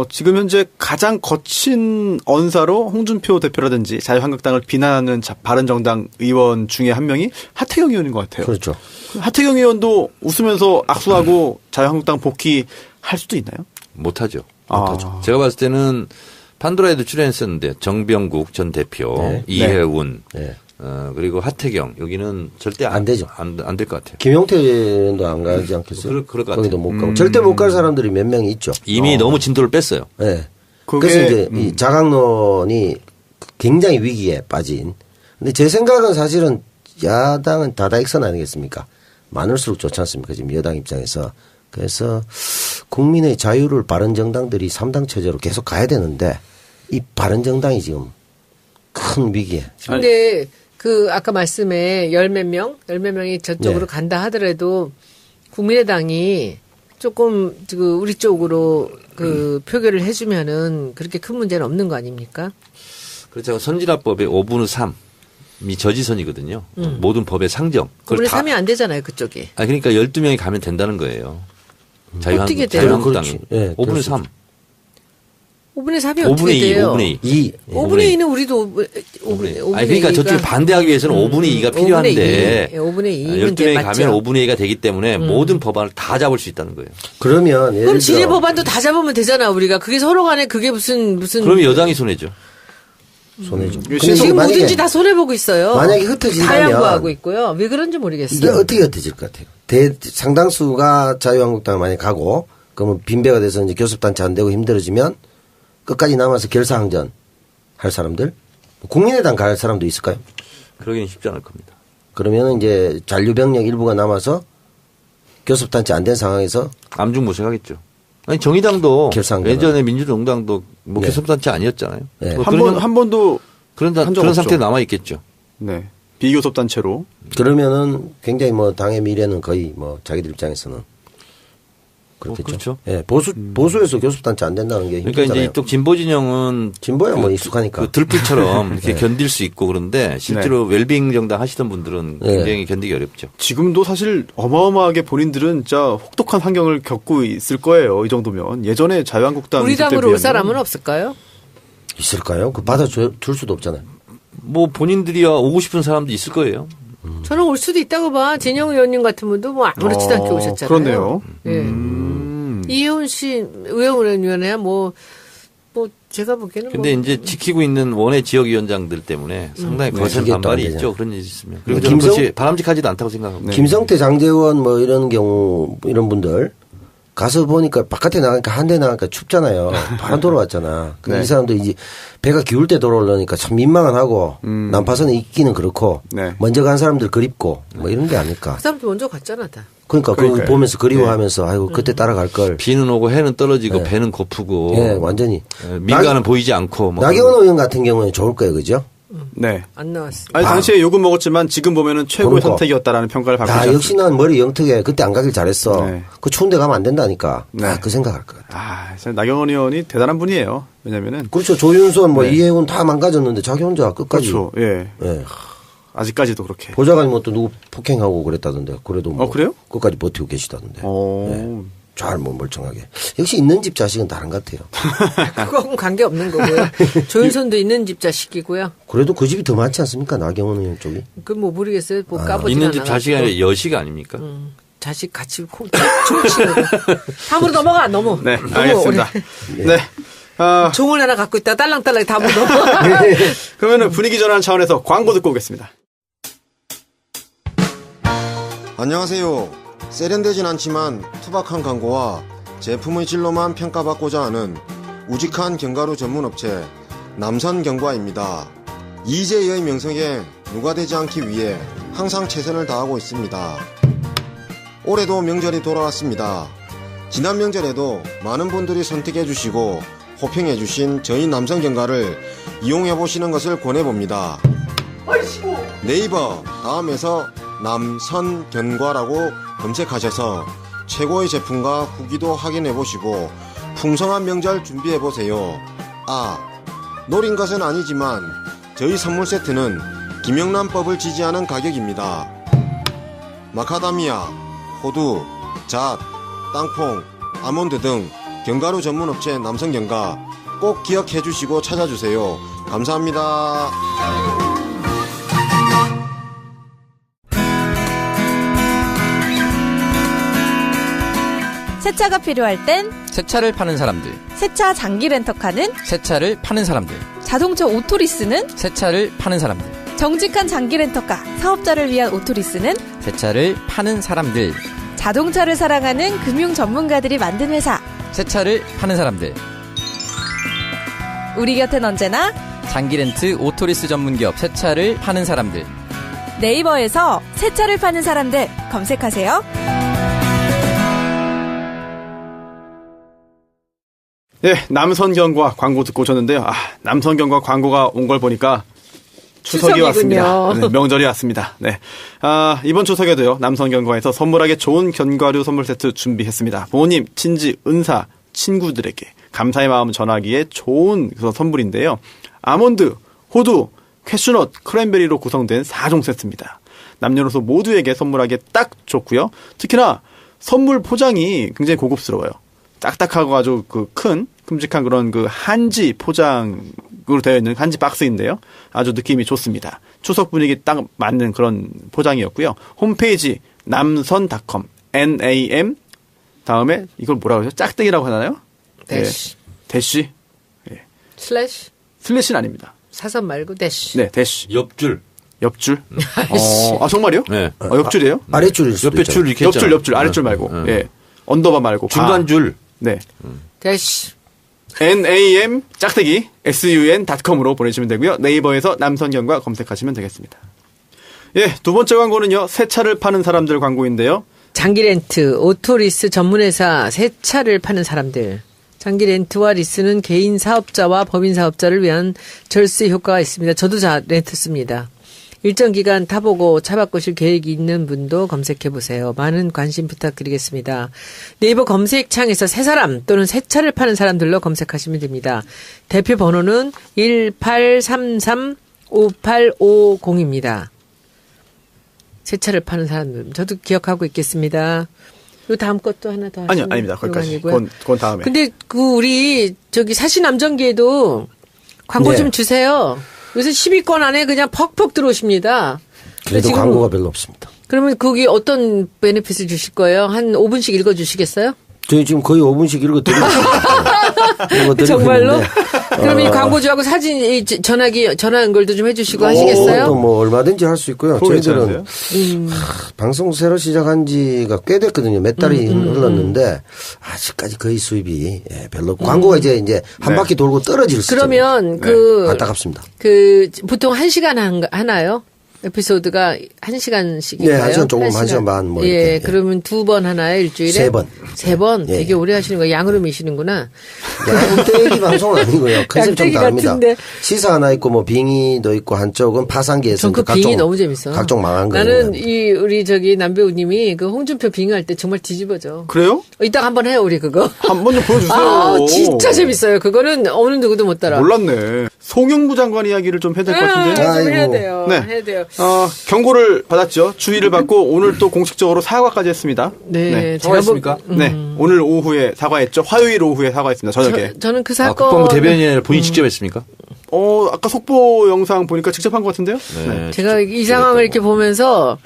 지금 현재 가장 거친 언사로 홍준표 대표라든지 자유한국당을 비난하는 바른정당 의원 중에 한 명이 하태경 의원인 것 같아요. 그렇죠. 하태경 의원도 웃으면서 악수하고 자유한국당 복귀할 수도 있나요? 못하죠. 못하죠. 제가 봤을 때는 판도라에도 출연했었는데 정병국 전 대표, 네. 이해운, 네. 그리고 하태경 여기는 절대 안 되죠. 안 될 것 같아요. 김용태 의원도 안 가지 않겠어요? 그럴 것 같아요. 거기도 못 가고. 절대 못 갈 사람들이 몇 명이 있죠. 이미 너무 진도를 뺐어요. 네. 그게, 그래서 이제 이 자강론이 굉장히 위기에 빠진. 근데 제 생각은 사실은 야당은 다다익선 아니겠습니까? 많을수록 좋지 않습니까? 지금 여당 입장에서. 그래서 국민의 자유를 바른정당들이 3당 체제로 계속 가야 되는데 이 바른정당이 지금 큰 위기에. 근데 그 아까 말씀에 열 몇 명이 저쪽으로 네. 간다 하더라도 국민의당이 조금 그 우리 쪽으로 그 표결을 해주면은 그렇게 큰 문제는 없는 거 아닙니까? 그렇죠. 선진화법의 5분 후 3이 저지선이거든요. 모든 법의 상정. 그분이 3이 안 되잖아요, 그쪽이. 그러니까 12명이 가면 된다는 거예요. 어떻게 돼요? 자유한국당이. 그렇지. 네, 5분의 3. 5분의 3이 5분의 어떻게 2, 돼요? 5분의 2. 2. 5분의 2는 우리도 5분의 2. 5분의 아니, 그러니까 저쪽에 반대하기 위해서는 5분의 2가 필요한데 5분의 2면 12명이 맞죠. 가면 5분의 2가 되기 때문에 모든 법안을 다 잡을 수 있다는 거예요. 그러면 예를 그럼 지뢰 들어 법안도 다 잡으면 되잖아, 우리가. 그게 서로 간에 그게 무슨 그러면 여당이 손해죠. 손해죠. 근데 근데 지금 만약에 뭐든지 다 손해보고 있어요. 만약에 흩어진다면 다 양보하고 있고요. 왜 그런지 이게 모르겠어요. 어떻게 흩어질 것 같아요? 상당수가 자유한국당을 만약에 가고 그러면 빈배가 돼서 이제 교섭단체 안 되고 힘들어지면 끝까지 남아서 결사항전 할 사람들 국민의당 갈 사람도 있을까요? 그러기는 쉽지 않을 겁니다. 그러면 이제 잔류병력 일부가 남아서 교섭단체 안 된 상황에서 암중무색하겠죠. 아니 정의당도 결사항전 예전에 민주정당도 뭐 네. 교섭단체 아니었잖아요. 네. 뭐 한 번도 그런 한적 그런 없죠. 상태에 남아 있겠죠. 네. 비교섭 단체로 그러면은 굉장히 뭐 당의 미래는 거의 뭐 자기들 입장에서는 그렇겠죠. 그렇죠. 예, 보수에서 교섭단체 안 된다는 게 그러니까 힘들잖아요. 이제 이쪽 진보 진영은 진보야 뭐 익숙하니까. 그 들불처럼 이렇게 네. 견딜 수 있고 그런데 실제로 웰빙 정당 하시던 분들은 네. 굉장히 견디기 어렵죠. 지금도 사실 어마어마하게 본인들은 진짜 혹독한 환경을 겪고 있을 거예요. 이 정도면 예전에 자유한국당 우리 있을 때 당으로 올 비하면 사람은 없을까요? 있을까요? 그 받아줄 수도 없잖아요. 뭐 본인들이야 오고 싶은 사람도 있을 거예요. 저는 올 수도 있다고 봐. 진영 의원님 같은 분도 뭐 아무렇지도 않게 오셨잖아요. 그렇네요. 예. 이혜훈 씨 의원위원회야 뭐 제가 보기에는 근데 뭐 이제 지키고 있는 원외 지역위원장들 때문에 상당히 거센 그게 또 반발이 안 되죠. 있죠. 그런 일이 있으면. 그리고 저는 김성- 그것이 바람직하지도 않다고 생각합니다. 김성태, 장재원 뭐 이런 경우 이런 분들 가서 보니까 바깥에 나가니까 한 대 나가니까 춥잖아요. 바람 돌아왔잖아. 네. 이 사람도 이제 배가 기울 때 돌아오려니까 참 민망하고 난파선에 있기는 그렇고 네. 먼저 간 사람들 그립고 뭐 이런 게 아닐까. 그 사람도 먼저 갔잖아 다. 그러니까 그거 그러니까요. 보면서 그리워하면서 아이고 그때 따라갈 걸. 비는 오고 해는 떨어지고 네. 배는 고프고 예, 완전히. 민가는 보이지 않고 뭐 나경원 의원 같은 경우는 좋을 거예요, 그죠? 네. 안 나왔어. 아니 당시에 욕은 먹었지만 지금 보면은 최고의 그러니까. 선택이었다라는 평가를 받고 야, 있지 역시 난 머리 영특해. 그때 안 가길 잘했어. 네. 그 추운데 가면 안 된다니까. 네. 그 생각할 것 같아. 아, 진짜 나경원 의원이 대단한 분이에요. 왜냐면은 그렇죠. 조윤선, 뭐 네. 이해훈 다 망가졌는데 자기 혼자 끝까지. 그렇죠. 예. 예. 아직까지도 그렇게. 보좌관이 뭐 또 누구 폭행하고 그랬다던데. 그래도 뭐 그래요? 끝까지 버티고 계시다던데. 어. 잘 뭐 멀쩡하게. 역시 있는 집 자식은 다른 것 같아요. 그거하고는 관계없는 거고요. 조윤선도 있는 집 자식이고요. 그래도 그 집이 더 많지 않습니까? 나경원 의원 쪽이. 그 뭐 모르겠어요. 뭐 까보지 있는 집 자식이 아니라 여식 아닙니까? 자식 같이 총치고. 다음으로 넘어가. 넘어. 네, 너무 알겠습니다. 네. 아, 종을 하나 갖고 있다 딸랑딸랑 다음으로 넘어. 그러면은 분위기 전환 차원에서 광고 듣고 오겠습니다. 안녕하세요. 세련되진 않지만 투박한 광고와 제품의 질로만 평가받고자 하는 우직한 견과류 전문업체 남선견과입니다. 이재희의 명성에 누가 되지 않기 위해 항상 최선을 다하고 있습니다. 올해도 명절이 돌아왔습니다. 지난 명절에도 많은 분들이 선택해 주시고 호평해 주신 저희 남성경과를 이용해 보시는 것을 권해봅니다. 네이버 다음에서 남선견과라고 검색하셔서 최고의 제품과 후기도 확인해 보시고 풍성한 명절 준비해 보세요. 노린 것은 아니지만 저희 선물 세트는 김영란법을 지지하는 가격입니다. 마카다미아, 호두, 잣, 땅콩, 아몬드 등 견과류 전문업체 남성견과 꼭 기억해 주시고 찾아주세요. 감사합니다. 세차가 필요할 땐 세차를 파는 사람들, 세차 장기 렌터카는 세차를 파는 사람들, 자동차 오토리스는 세차를 파는 사람들, 정직한 장기 렌터카 사업자를 위한 오토리스는 세차를 파는 사람들, 자동차를 사랑하는 금융 전문가들이 만든 회사 세차를 파는 사람들. 우리 곁엔 언제나 장기렌트 오토리스 전문기업 세차를 파는 사람들. 네이버에서 세차를 파는 사람들 검색하세요. 네, 남선경과 광고 듣고 오셨는데요. 남선경과 광고가 온 걸 보니까 추석이 왔습니다. 네, 명절이 왔습니다. 네. 이번 추석에도요, 남선경과에서 선물하기 좋은 견과류 선물 세트 준비했습니다. 부모님, 친지, 은사, 친구들에게 감사의 마음 전하기에 좋은 선물인데요. 아몬드, 호두, 캐슈넛, 크랜베리로 구성된 4종 세트입니다. 남녀노소 모두에게 선물하기에 딱 좋고요. 특히나 선물 포장이 굉장히 고급스러워요. 딱딱하고 아주 큰 큼직한 그런 한지 포장으로 되어 있는 한지 박스인데요. 아주 느낌이 좋습니다. 추석 분위기 딱 맞는 그런 포장이었고요. 홈페이지 남선.com NAM 다음에 이걸 뭐라고 하죠? 짝대기라고 하나요? 대시. 네. 대시. 네. 슬래시? 슬래시는 아닙니다. 사선 말고 대시. 네, 대시. 옆줄. 정말요? 네. 옆줄이에요? 아랫줄일 수도 옆에 있잖아요. 줄 이렇게 했잖아요. 옆줄, 아랫줄 말고. 예. 언더바 말고. 중간 줄. 네. 대시. NAM 짝대기 sun.com으로 보내주시면 되고요. 네이버에서 남선경과 검색하시면 되겠습니다. 예, 두 번째 광고는요. 새 차를 파는 사람들 광고인데요. 장기 렌트, 오토리스 전문회사 새 차를 파는 사람들. 장기 렌트와 리스는 개인 사업자와 법인 사업자를 위한 절세 효과가 있습니다. 저도 렌트 씁니다. 일정 기간 타보고 차 바꾸실 계획이 있는 분도 검색해보세요. 많은 관심 부탁드리겠습니다. 네이버 검색창에서 새 사람 또는 새 차를 파는 사람들로 검색하시면 됩니다. 대표 번호는 1833-5850입니다. 새 차를 파는 사람들. 저도 기억하고 있겠습니다. 요 다음 것도 하나 더 하시면 아닙니다. 거기까지. 그건 그건 다음에. 근데 우리 사시남정기에도 광고 네. 좀 주세요. 요새 10위권 안에 그냥 퍽퍽 들어오십니다. 그래도 지금 광고가 별로 없습니다. 그러면 거기 어떤 베네핏을 주실 거예요? 한 5분씩 읽어주시겠어요? 저희 지금 거의 5분씩 읽어드리고 있습니다. 정말로? 그럼 이 광고주하고 사진, 전화 연결도 좀 해주시고 하시겠어요? 뭐 얼마든지 할 수 있고요. 저희들은 방송 새로 시작한 지가 꽤 됐거든요. 몇 달이 흘렀는데 아직까지 거의 수입이 별로 없고 광고가 이제 한 바퀴 돌고 떨어질 수 있어요. 그러면 안타깝습니다. 보통 1시간 하나요? 에피소드가 1시간씩인가요? 네, 1시간 조금, 1시간 반, 뭐, 예, 이렇게. 그러면 2번 하나요? 일주일에? 3번. 3번? 예. 되게 오래 하시는 거예요. 양으로 미시는구나. 양떼기 방송은 아니고요. 컨셉 좀 양떼기 다릅니다. 같은데. 시사 하나 있고, 뭐, 빙의도 있고, 한쪽은 파산기에서. 전 그 빙의 너무 재밌어. 각종 망한 거. 나는 우리 남배우님이 그 홍준표 빙의할 때 정말 뒤집어져. 그래요? 이따가 한번 해요, 우리 그거. 한번 좀 보여주세요. 진짜 재밌어요. 그거는 어느 누구도 못 따라. 몰랐네. 송영무 장관 이야기를 좀 해야 될 것 같은데. 좀 해야 돼요. 네. 해야 돼요. 경고를 받았죠. 주의를 받고 오늘 또 공식적으로 사과까지 했습니다. 네. 사과했습니까? 네. 오늘 오후에 사과했죠. 화요일 오후에 사과했습니다. 저녁에. 저는 그 사건. 국방부 대변인이 아니라 본인이 직접 했습니까? 아까 속보 영상 보니까 직접 한 것 같은데요? 네. 제가 이 상황을 이렇게 보면서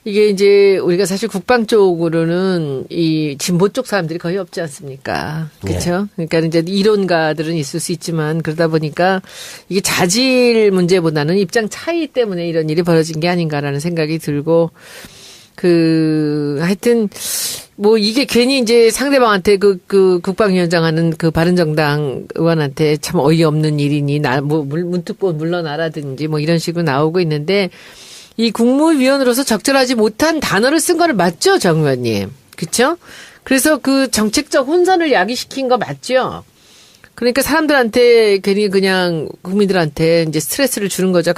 이게 이제 우리가 사실 국방 쪽으로는 이 진보 쪽 사람들이 거의 없지 않습니까? 그렇죠? 그러니까 이제 이론가들은 있을 수 있지만 그러다 보니까 이게 자질 문제보다는 입장 차이 때문에 이런 일이 벌어진 게 아닌가라는 생각이 들고 하여튼 뭐 이게 괜히 이제 상대방한테 그 국방위원장 하는 그 바른정당 의원한테 참 어이없는 일이니 문득 물러나라든지 뭐 이런 식으로 나오고 있는데 이 국무위원으로서 적절하지 못한 단어를 쓴 거는 맞죠, 정 의원님? 그렇죠? 그래서 그 정책적 혼선을 야기시킨 거 맞죠? 그러니까 사람들한테 괜히 그냥 국민들한테 이제 스트레스를 주는 거죠.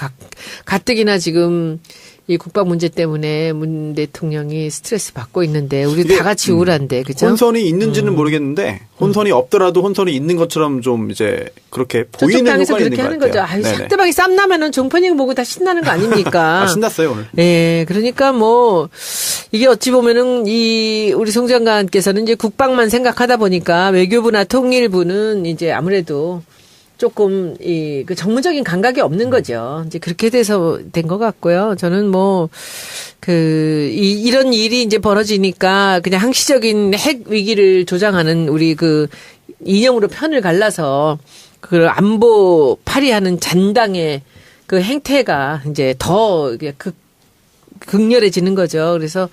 가뜩이나 지금 이 국방 문제 때문에 문 대통령이 스트레스 받고 있는데 우리 다 같이 우울한데 그죠? 혼선이 있는지는 모르겠는데 혼선이 없더라도 혼선이 있는 것처럼 좀 이제 그렇게 보이는 쪽방에서 효과가 그렇게 있는 것 하는 같아요. 거죠. 아유, 네네. 상대방이 쌈나면은 종편이 보고 다 신나는 거 아닙니까? 아, 신났어요 오늘. 네, 그러니까 뭐 이게 어찌 보면은 이 우리 송 장관께서는 이제 국방만 생각하다 보니까 외교부나 통일부는 이제 아무래도 조금 그 정무적인 감각이 없는 거죠. 이제 그렇게 돼서 된 것 같고요. 저는 뭐 이런 일이 이제 벌어지니까 그냥 항시적인 핵 위기를 조장하는 우리 그 이념으로 편을 갈라서 그 안보 파리하는 잔당의 그 행태가 이제 더 극렬해지는 거죠. 그래서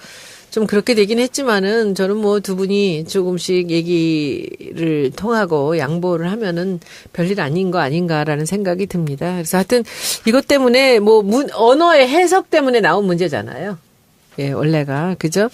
좀 그렇게 되긴 했지만은 저는 뭐 두 분이 조금씩 얘기를 통하고 양보를 하면은 별일 아닌 거 아닌가라는 생각이 듭니다. 그래서 하여튼 이것 때문에 뭐 언어의 해석 때문에 나온 문제잖아요. 예, 원래가. 그죠?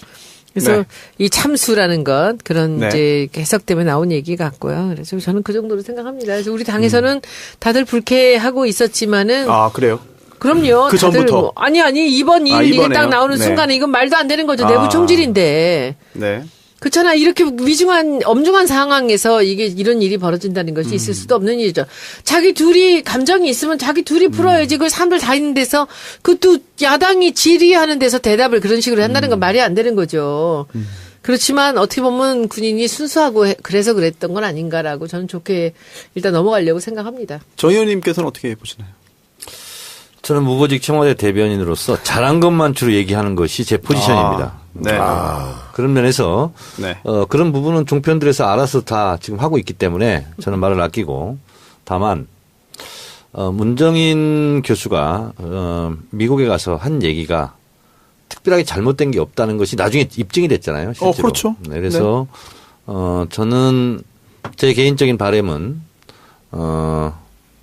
그래서 네. 이 참수라는 것 그런 네. 이제 해석 때문에 나온 얘기 같고요. 그래서 저는 그 정도로 생각합니다. 그래서 우리 당에서는 다들 불쾌하고 있었지만은 아 그래요? 그럼요. 그 다들 전부터? 뭐, 아니 이번 일 이게 딱 나오는 네. 순간에 이건 말도 안 되는 거죠. 아. 내부 총질인데. 네. 그렇잖아. 이렇게 엄중한 상황에서 이게 이런 일이 벌어진다는 것이 있을 수도 없는 일이죠. 자기 둘이 감정이 있으면 자기 둘이 풀어야지. 그 사람들 다 있는 데서 그 또 야당이 질의하는 데서 대답을 그런 식으로 한다는 건 말이 안 되는 거죠. 그렇지만 어떻게 보면 군인이 순수하고 그래서 그랬던 건 아닌가라고 저는 좋게 일단 넘어가려고 생각합니다. 정 의원님께서는 어떻게 보시나요? 저는 무보직 청와대 대변인으로서 잘한 것만 주로 얘기하는 것이 제 포지션입니다. 네. 그런 면에서 네. 그런 부분은 종편들에서 알아서 다 지금 하고 있기 때문에 저는 말을 아끼고 다만 문정인 교수가 미국에 가서 한 얘기가 특별하게 잘못된 게 없다는 것이 나중에 입증이 됐잖아요. 실제로. 그렇죠. 네, 그래서 저는 제 개인적인 바람은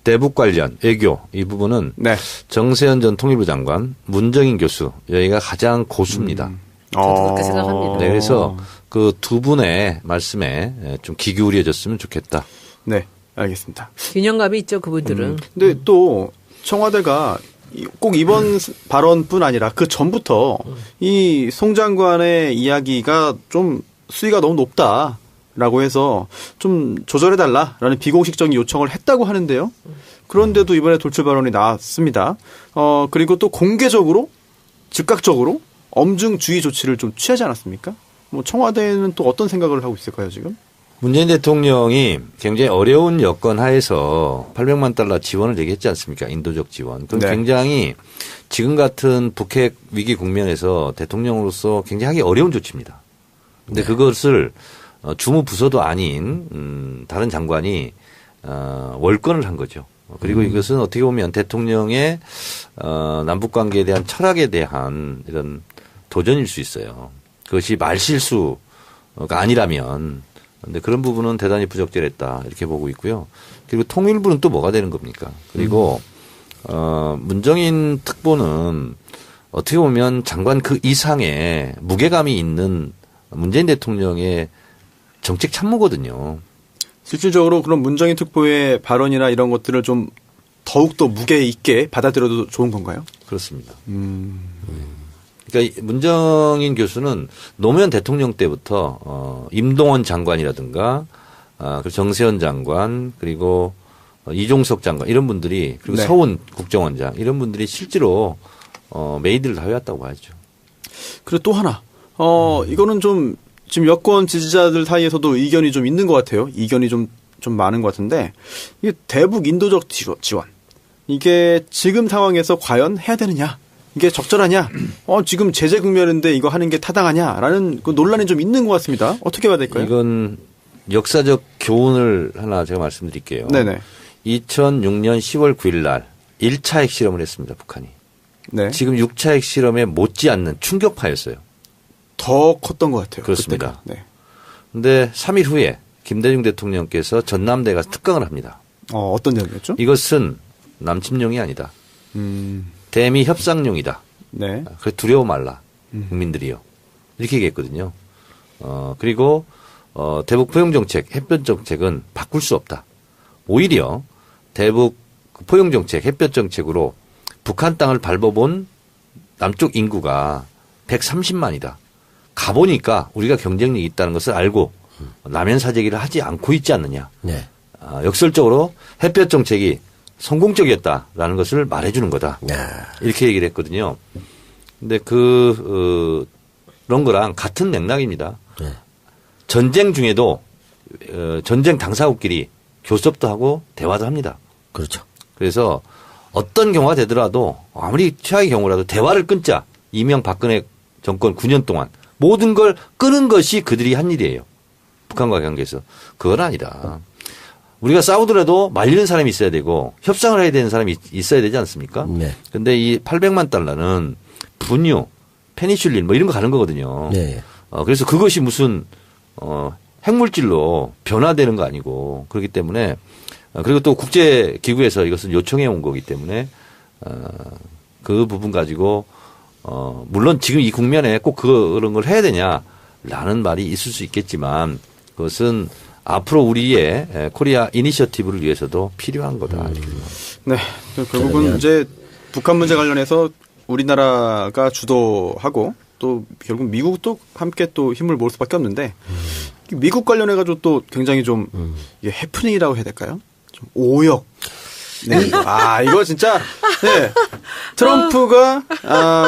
대북 관련 외교 이 부분은 네. 정세현 전 통일부 장관, 문정인 교수 여기가 가장 고수입니다. 저도 그렇게 생각합니다. 네, 그래서 그 두 분의 말씀에 좀 귀 기울여졌으면 좋겠다. 네, 알겠습니다. 균형감이 있죠, 그분들은. 근데 또 청와대가 꼭 이번 발언뿐 아니라 그 전부터 이 송 장관의 이야기가 좀 수위가 너무 높다라고 해서 좀 조절해달라라는 비공식적인 요청을 했다고 하는데요. 그런데도 이번에 돌출 발언이 나왔습니다. 그리고 또 공개적으로 즉각적으로 엄중 주의 조치를 좀 취하지 않았습니까? 뭐 청와대는 또 어떤 생각을 하고 있을까요, 지금? 문재인 대통령이 굉장히 어려운 여건 하에서 800만 달러 지원을 얘기했지 않습니까? 인도적 지원. 그럼 네. 굉장히 지금 같은 북핵 위기 국면에서 대통령으로서 굉장히 하기 어려운 조치입니다. 근데 그것을 주무 부서도 아닌 다른 장관이 월권을 한 거죠. 그리고 이것은 어떻게 보면 대통령의 남북 관계에 대한 철학에 대한 이런 도전일 수 있어요. 그것이 말실수가 아니라면 근데 그런 부분은 대단히 부적절했다 이렇게 보고 있고요. 그리고 통일부는 또 뭐가 되는 겁니까? 그리고 문정인 특보는 어떻게 보면 장관 그 이상의 무게감이 있는 문재인 대통령의 정책 참모거든요. 실질적으로 그런 문정인 특보의 발언이나 이런 것들을 좀 더욱더 무게 있게 받아들여도 좋은 건가요? 그렇습니다. 그러니까 문정인 교수는 노무현 대통령 때부터 임동원 장관이라든가 그리고 정세현 장관 그리고 이종석 장관 이런 분들이 그리고 네. 서훈 국정원장 이런 분들이 실제로 메이드를 다 해왔다고 봐야죠. 그리고 또 하나 이거는 좀 지금 여권 지지자들 사이에서도 의견이 좀 있는 것 같아요. 이견이 좀 많은 것 같은데 이게 대북 인도적 지원 이게 지금 상황에서 과연 해야 되느냐? 이게 적절하냐? 지금 제재 국면인데 이거 하는 게 타당하냐라는 그 논란이 좀 있는 것 같습니다. 어떻게 봐야 될까요? 이건 역사적 교훈을 하나 제가 말씀드릴게요. 네네. 2006년 10월 9일 날 1차 핵실험을 했습니다. 북한이. 네. 지금 6차 핵실험에 못지않는 충격파였어요. 더 컸던 것 같아요. 그렇습니다. 그때가. 네. 그런데 3일 후에 김대중 대통령께서 전남대에 가서 특강을 합니다. 어떤 점이었죠? 이것은 남침용이 아니다. 대미 협상용이다. 네. 그래 두려워 말라. 국민들이요. 이렇게 얘기했거든요. 그리고 대북 포용 정책, 햇볕 정책은 바꿀 수 없다. 오히려 대북 포용 정책, 햇볕 정책으로 북한 땅을 밟아본 남쪽 인구가 130만이다. 가보니까 우리가 경쟁력이 있다는 것을 알고 남연 사재기를 하지 않고 있지 않느냐. 네. 역설적으로 햇볕 정책이 성공적이었다라는 것을 말해주는 거다. 이렇게 얘기를 했거든요. 근데 그런 거랑 같은 맥락입니다. 네. 전쟁 중에도 전쟁 당사국끼리 교섭도 하고 대화도 합니다. 그렇죠. 그래서 어떤 경우가 되더라도 아무리 최악의 경우라도 대화를 끊자. 이명박근혜 정권 9년 동안 모든 걸 끄는 것이 그들이 한 일이에요. 북한과 관계에서. 그건 아니다. 우리가 싸우더라도 말리는 사람이 있어야 되고 협상을 해야 되는 사람이 있어야 되지 않습니까? 네. 근데 이 800만 달러는 분유, 페니슐린 뭐 이런 거 가는 거거든요. 네. 그래서 그것이 무슨 핵물질로 변화되는 거 아니고 그렇기 때문에 그리고 또 국제기구에서 이것을 요청해 온 거기 때문에 그 부분 가지고 물론 지금 이 국면에 꼭 그런 걸 해야 되냐라는 말이 있을 수 있겠지만 그것은 앞으로 우리의 코리아 이니셔티브를 위해서도 필요한 거다. 네. 결국은 이제 북한 문제 관련해서 우리나라가 주도하고 또 결국 미국도 함께 또 힘을 모을 수밖에 없는데 미국 관련해 가지고 또 굉장히 좀 이게 해프닝이라고 해야 될까요? 좀 오역. 네. 이거 진짜 네. 트럼프가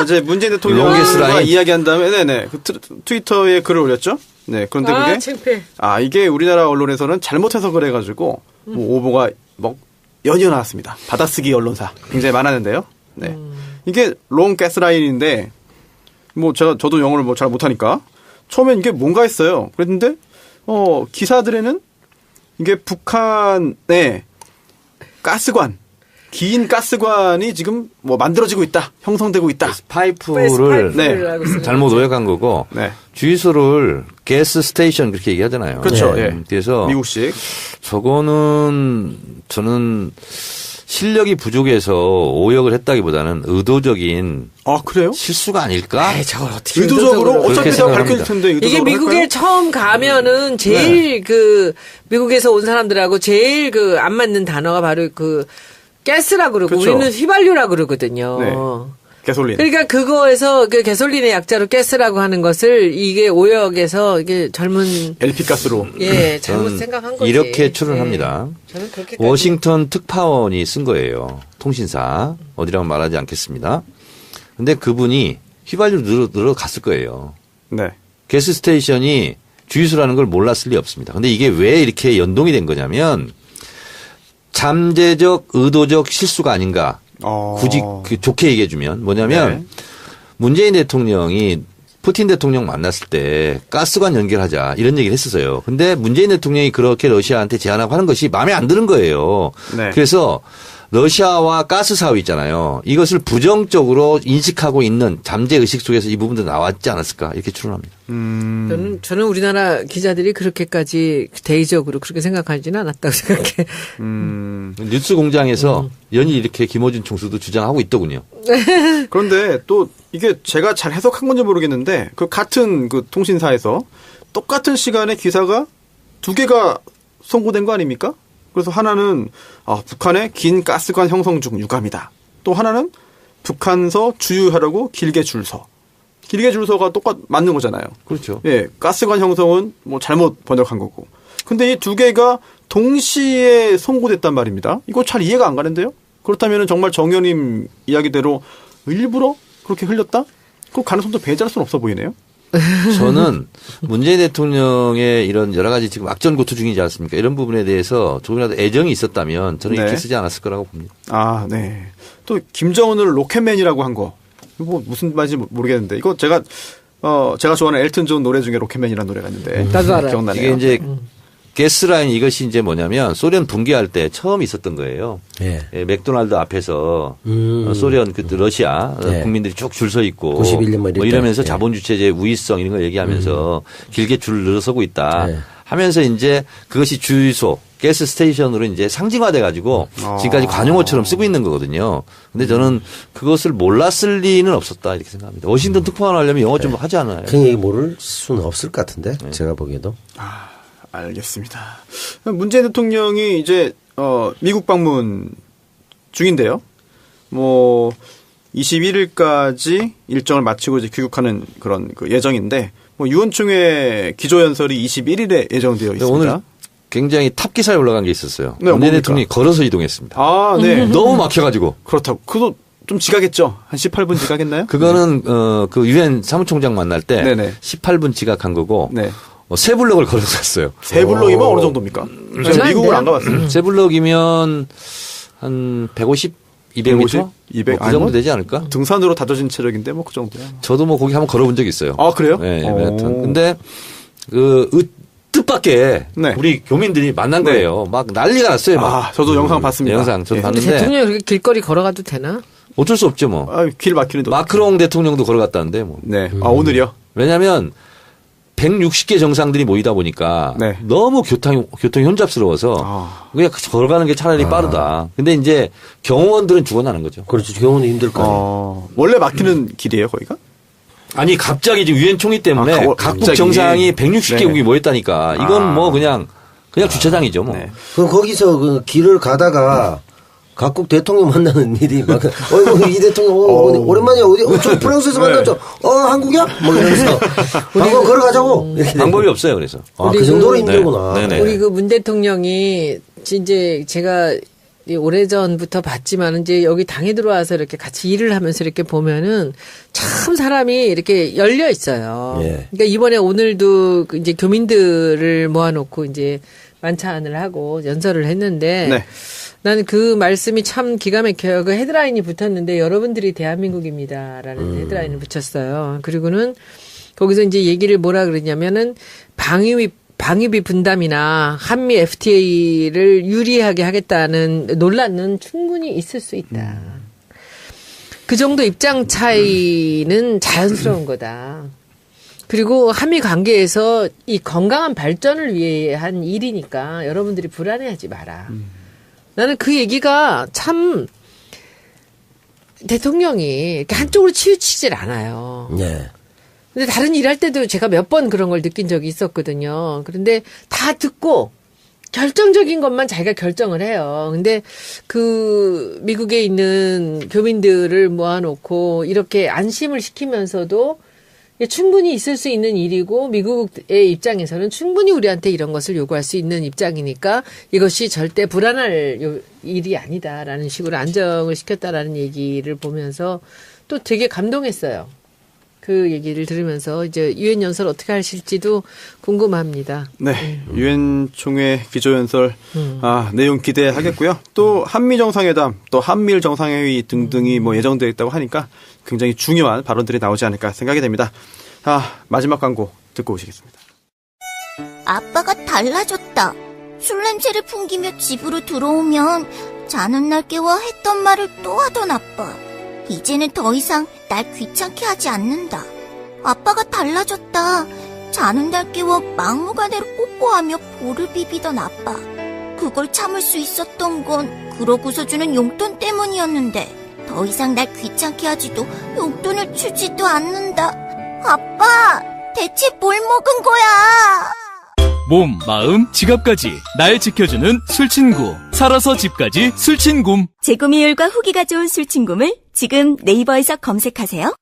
이제 문재인 대통령과 이야기한 다음에 네네 그 트위터에 글을 올렸죠. 네. 그런데 그게 창피해. 이게 우리나라 언론에서는 잘못해서 그래가지고 뭐 오보가 뭐 연이어 나왔습니다. 받아쓰기 언론사 굉장히 많았는데요. 네. 이게 롱 가스라인인데 뭐 저도 영어를 뭐 잘 못하니까 처음엔 이게 뭔가 했어요. 그랬는데 기사들에는 이게 북한의 가스관 긴 가스관이 지금 뭐 만들어지고 있다, 형성되고 있다. 파이프를 네. 잘못 오역한 거고 네. 주유소를 가스 스테이션 그렇게 얘기하잖아요. 그렇죠. 네. 예. 그래서 미국식. 저거는 저는 실력이 부족해서 오역을 했다기보다는 의도적인 그래요? 실수가 아닐까? 저걸 어떻게 의도적으로 어차피 다 밝혀질 텐데 이게 미국에 할까요? 처음 가면은 제일 미국에서 온 사람들하고 제일 안 맞는 단어가 바로 가스라 그러고 그렇죠. 우리는 휘발유라 그러거든요. 네. 가솔린. 그러니까 그거에서 가솔린의 약자로 가스라고 하는 것을 이게 오역에서 이게 젊은 LP 가스로 잘못 생각한 거지. 이렇게 추론합니다. 저는 그렇게 워싱턴 특파원이 쓴 거예요. 통신사 어디라고 말하지 않겠습니다. 근데 그분이 휘발유 넣으러 갔을 거예요. 네. 가스 스테이션이 주유소라는 걸 몰랐을 리 없습니다. 근데 이게 왜 이렇게 연동이 된 거냐면 잠재적 의도적 실수가 아닌가. 굳이 좋게 얘기해주면 뭐냐면 문재인 대통령이 푸틴 대통령 만났을 때 가스관 연결하자 이런 얘기를 했었어요. 근데 문재인 대통령이 그렇게 러시아한테 제안하고 하는 것이 마음에 안 드는 거예요. 네. 그래서 러시아와 가스 사업 있잖아요. 이것을 부정적으로 인식하고 있는 잠재의식 속에서 이 부분도 나왔지 않았을까 이렇게 추론합니다. 저는 우리나라 기자들이 그렇게까지 대의적으로 그렇게 생각하지는 않았다고 생각해. 뉴스 공장에서 연일 이렇게 김어준 총수도 주장하고 있더군요. 그런데 또 이게 제가 잘 해석한 건지 모르겠는데 그 같은 그 통신사에서 똑같은 시간에 기사가 두 개가 송고된 거 아닙니까? 그래서 하나는 북한의 긴 가스관 형성 중 유감이다. 또 하나는 북한서 주유하려고 길게 줄 서. 길게 줄 서가 맞는 거잖아요. 그렇죠. 예, 가스관 형성은 뭐 잘못 번역한 거고. 근데 이 두 개가 동시에 송고됐단 말입니다. 이거 잘 이해가 안 가는데요? 그렇다면 정말 정 의원님 이야기대로 일부러 그렇게 흘렸다? 그 가능성도 배제할 수는 없어 보이네요. 저는 문재인 대통령의 이런 여러 가지 지금 악전고투 중이지 않습니까? 이런 부분에 대해서 조금이라도 애정이 있었다면 저는 이렇게 쓰지 않았을 거라고 봅니다. 네. 또 김정은을 로켓맨이라고 한 거. 이거 무슨 말인지 모르겠는데 이거 제가 좋아하는 엘튼 존 노래 중에 로켓맨이라는 노래가 있는데 나도 알아요. 기억나네요. 이게 이제 가스라인 이것이 이제 뭐냐면 소련 붕괴할 때 처음 있었던 거예요. 맥도날드 앞에서 소련 러시아 국민들이 쭉 줄 서 있고 91년 뭐 이러면서 자본주체제의 우위성 이런 걸 얘기하면서 길게 줄 늘어서고 있다. 하면서 이제 그것이 주유소, 가스 스테이션으로 이제 상징화돼 가지고 지금까지 관용어처럼 쓰고 있는 거거든요. 근데 저는 그것을 몰랐을 리는 없었다 이렇게 생각합니다. 워싱턴 특파원 하려면 영어 좀 하지 않아요? 그냥 얘기 모를 수는 없을 것 같은데 제가 보기에도. 알겠습니다. 문재인 대통령이 이제 미국 방문 중인데요. 뭐 21일까지 일정을 마치고 이제 귀국하는 그런 그 예정인데 뭐 유언총회 기조연설이 21일에 예정되어 있습니다. 오늘 굉장히 탑 기사에 올라간 게 있었어요. 네, 문재인 대통령이 걸어서 이동했습니다. 아, 네. 너무 막혀가지고. 그렇다고. 그거 좀 지각했죠? 한 18분 지각했나요? 그거는 그 유엔 사무총장 만날 때 네네. 18분 지각한 거고 네. 세 블럭을 걸어서 갔어요. 세 블럭이면 어느 정도입니까? 제가 미국을 안 가봤어요. 세 블럭이면 한 150, 200m? 200? 그 정도 되지 않을까? 등산으로 다져진 체력인데 뭐 그 정도야. 저도 뭐 거기 한번 걸어본 적이 있어요. 아, 그래요? 네, 맨하탄. 근데 그 뜻밖의 네. 우리 교민들이 만난 거예요. 막 난리가 났어요. 막. 저도 영상 봤습니다. 영상 저도 예. 봤는데 대통령이 그렇게 길거리 걸어가도 되나? 어쩔 수 없죠 뭐. 길 막히는데. 마크롱 대통령도 걸어갔다는데 뭐. 네. 오늘이요? 왜냐하면 160개 정상들이 모이다 보니까 네. 너무 교통이 혼잡스러워서 그냥 걸어가는 게 차라리 빠르다. 근데 이제 경호원들은 죽어나는 거죠. 그렇죠. 경호는 힘들 거 아니에요. 원래 막히는 길이에요, 거기가? 아니 갑자기 지금 유엔 총리 때문에 각국 갑자기. 정상이 160개국이 모였다니까 이건 뭐 그냥 주차장이죠 뭐. 네. 그럼 거기서 그 길을 가다가 각국 대통령 만나는 일이 막, 이 대통령, 오랜만이야, 어디, 저 프랑스에서 만났죠. 한국이야? 뭐 이러면서, 한번 걸어가자고. 이렇게 방법이 없어요, 그래서. 그 정도로 힘들구나. 네네. 우리 그 문 대통령이 이제 제가 오래전부터 봤지만 이제 여기 당에 들어와서 이렇게 같이 일을 하면서 이렇게 보면은 참 사람이 이렇게 열려 있어요. 예. 그러니까 이번에 오늘도 이제 교민들을 모아놓고 이제 만찬을 하고 연설을 했는데 네. 나는 그 말씀이 참 기가 막혀요. 그 헤드라인이 붙었는데 여러분들이 대한민국입니다라는 헤드라인을 붙였어요. 그리고는 거기서 이제 얘기를 뭐라 그러냐면은 방위비 분담이나 한미 FTA를 유리하게 하겠다는 논란은 충분히 있을 수 있다. 그 정도 입장 차이는 자연스러운 거다. 그리고 한미 관계에서 이 건강한 발전을 위해 한 일이니까 여러분들이 불안해하지 마라. 나는 그 얘기가 참 대통령이 이렇게 한쪽으로 치우치질 않아요. 네. 근데 다른 일 할 때도 제가 몇 번 그런 걸 느낀 적이 있었거든요. 그런데 다 듣고 결정적인 것만 자기가 결정을 해요. 근데 그 미국에 있는 교민들을 모아놓고 이렇게 안심을 시키면서도 충분히 있을 수 있는 일이고 미국의 입장에서는 충분히 우리한테 이런 것을 요구할 수 있는 입장이니까 이것이 절대 불안할 일이 아니다라는 식으로 안정을 시켰다라는 얘기를 보면서 또 되게 감동했어요. 그 얘기를 들으면서 이제 유엔 연설 어떻게 하실지도 궁금합니다. 네, 유엔 총회 기조연설 내용 기대하겠고요. 또 한미 정상회담, 또 한미일 정상회의 등등이 뭐 예정되어 있다고 하니까 굉장히 중요한 발언들이 나오지 않을까 생각이 됩니다. 마지막 광고 듣고 오시겠습니다. 아빠가 달라졌다. 술 냄새를 풍기며 집으로 들어오면 자는 날 깨워 했던 말을 또 하던 아빠. 이제는 더 이상 날 귀찮게 하지 않는다. 아빠가 달라졌다. 자는 날 깨워 막무가내로 뽀뽀하며 볼을 비비던 아빠. 그걸 참을 수 있었던 건 그러고서 주는 용돈 때문이었는데 더 이상 날 귀찮게 하지도 용돈을 주지도 않는다. 아빠, 대체 뭘 먹은 거야? 몸, 마음, 지갑까지 날 지켜주는 술친구. 살아서 집까지 술친굼. 재구미율과 후기가 좋은 술친굼을 지금 네이버에서 검색하세요.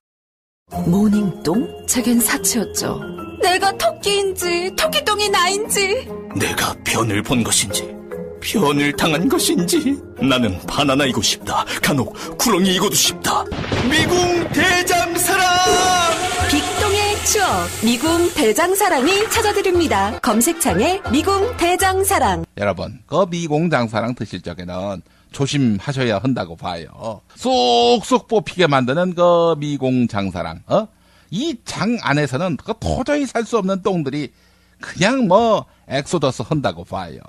모닝똥? 제겐 사치였죠. 내가 토끼인지 토끼똥이 나인지, 내가 변을 본 것인지 변을 당한 것인지, 나는 바나나이고 싶다. 간혹 구렁이이고도 싶다. 미궁 대장사랑! 빅동의 추억 미궁 대장사랑이 찾아드립니다. 검색창에 미궁 대장사랑. 여러분, 그 미궁 장사랑 드실 적에는 조심하셔야 한다고 봐요. 쏙쏙 뽑히게 만드는 그 미궁 장사랑, 이 장 안에서는 그 도저히 살 수 없는 똥들이 그냥 뭐 엑소더스 한다고 봐요.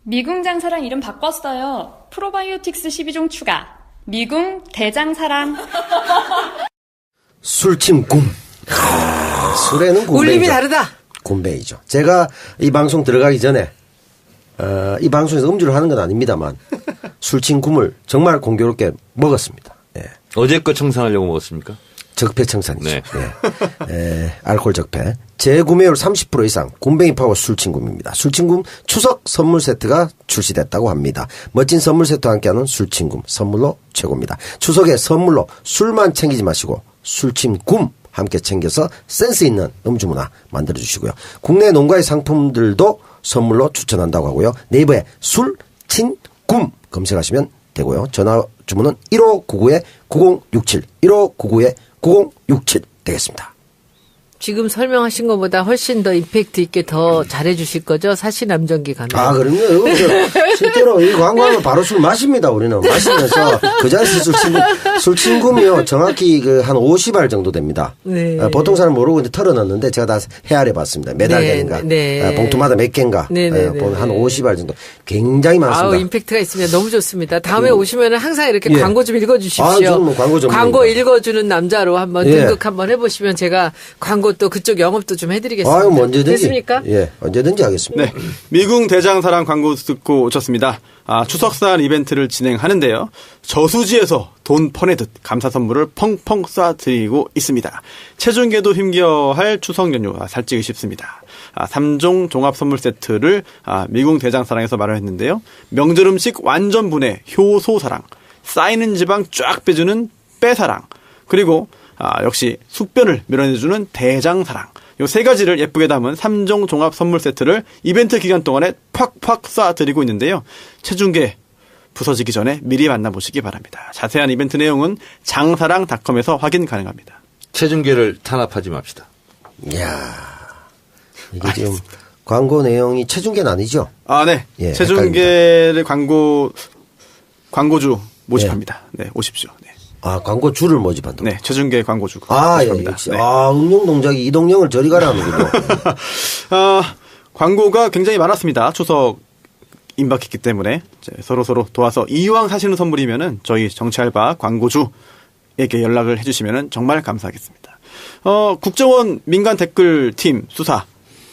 미궁 장사랑 이름 바꿨어요. 프로바이오틱스 12종 추가. 미궁 대장사랑. 술침 꿈. 술에는 꿈. 울림이 다르다. 굼벵이죠. 제가 이 방송 들어가기 전에 이 방송에서 음주를 하는 건 아닙니다만 술친굼을 정말 공교롭게 먹었습니다. 예. 어제 거 청산하려고 먹었습니까? 적폐청산이죠. 네. 예. 알코올 적폐. 재구매율 30% 이상 굼벵이 파워 술친굼입니다. 술친굼 추석 선물 세트가 출시됐다고 합니다. 멋진 선물 세트와 함께하는 술친굼 선물로 최고입니다. 추석에 선물로 술만 챙기지 마시고 술친굼 함께 챙겨서 센스 있는 음주 문화 만들어주시고요. 국내 농가의 상품들도 선물로 추천한다고 하고요. 네이버에 술친굼 검색하시면 되고요. 전화 주문은 1599-9067 1599-9067 되겠습니다. 지금 설명하신 것보다 훨씬 더 임팩트 있게 더 잘해주실 거죠? 사시남정기 가면. 아, 그럼요. 실제로 이 광고하면 바로 술 마십니다. 우리는 마시면서 그 자리에서 술친굼이요. 정확히 한 50알 정도 됩니다. 네. 보통 사람 모르고 이제 털어놨는데 제가 다 헤아려 봤습니다. 몇 알인가. 네. 봉투마다 몇 개인가. 한 50알 정도. 굉장히 많습니다. 아우, 임팩트가 있으면 너무 좋습니다. 다음에 오시면 항상 이렇게 광고 좀 읽어주십시오. 아, 저는 뭐 광고 좀. 광고 읽어주는 남자로 한번 등극 한번 해보시면 제가 광고 또 그쪽 영업도 좀 해드리겠습니다. 아유, 언제든지. 됐습니까? 예, 언제든지 하겠습니다. 네. 미궁 대장사랑 광고 듣고 오셨습니다. 추석살 이벤트를 진행하는데요. 저수지에서 돈 퍼내듯 감사 선물을 펑펑 쏴드리고 있습니다. 체중계도 힘겨할 추석 연휴 살찌기 쉽습니다. 3종 종합 선물 세트를 미궁 대장사랑에서 마련했는데요. 명절 음식 완전 분해 효소사랑, 쌓이는 지방 쫙 빼주는 빼사랑, 그리고 역시 숙변을 밀어내주는 대장사랑. 요 세 가지를 예쁘게 담은 3종 종합 선물 세트를 이벤트 기간 동안에 팍팍 쏴드리고 있는데요. 체중계 부서지기 전에 미리 만나보시기 바랍니다. 자세한 이벤트 내용은 장사랑닷컴에서 확인 가능합니다. 체중계를 탄압하지 맙시다. 이야, 이게 지금 광고 내용이 체중계는 아니죠? 아, 네. 예, 체중계를 광고주 모집합니다. 네, 오십시오. 네. 아, 광고주를 모집한다. 네, 체중계 광고주. 아, 예, 역시. 네. 응용 동작이 이동영을 저리 가라 하는군요. 광고가 굉장히 많았습니다. 추석 임박했기 때문에 서로 도와서 이왕 사시는 선물이면은 저희 정치알바 광고주에게 연락을 해주시면은 정말 감사하겠습니다. 국정원 민간 댓글 팀 수사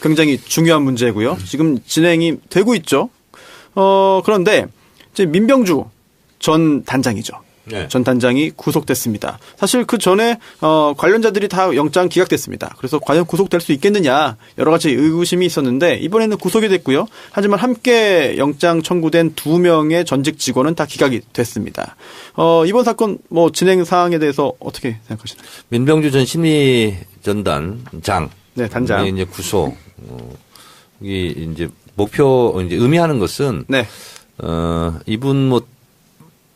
굉장히 중요한 문제고요. 지금 진행이 되고 있죠. 그런데 이제 민병주 전 단장이죠. 네. 전 단장이 구속됐습니다. 사실 그 전에 관련자들이 다 영장 기각됐습니다. 그래서 과연 구속될 수 있겠느냐 여러 가지 의구심이 있었는데 이번에는 구속이 됐고요. 하지만 함께 영장 청구된 2명의 전직 직원은 다 기각이 됐습니다. 이번 사건 뭐 진행 사항에 대해서 어떻게 생각하시나요? 민병주 전 심리전단 장, 네, 단장 이제 구속. 이 이제 목표 이제 의미하는 것은 네. 이분 뭐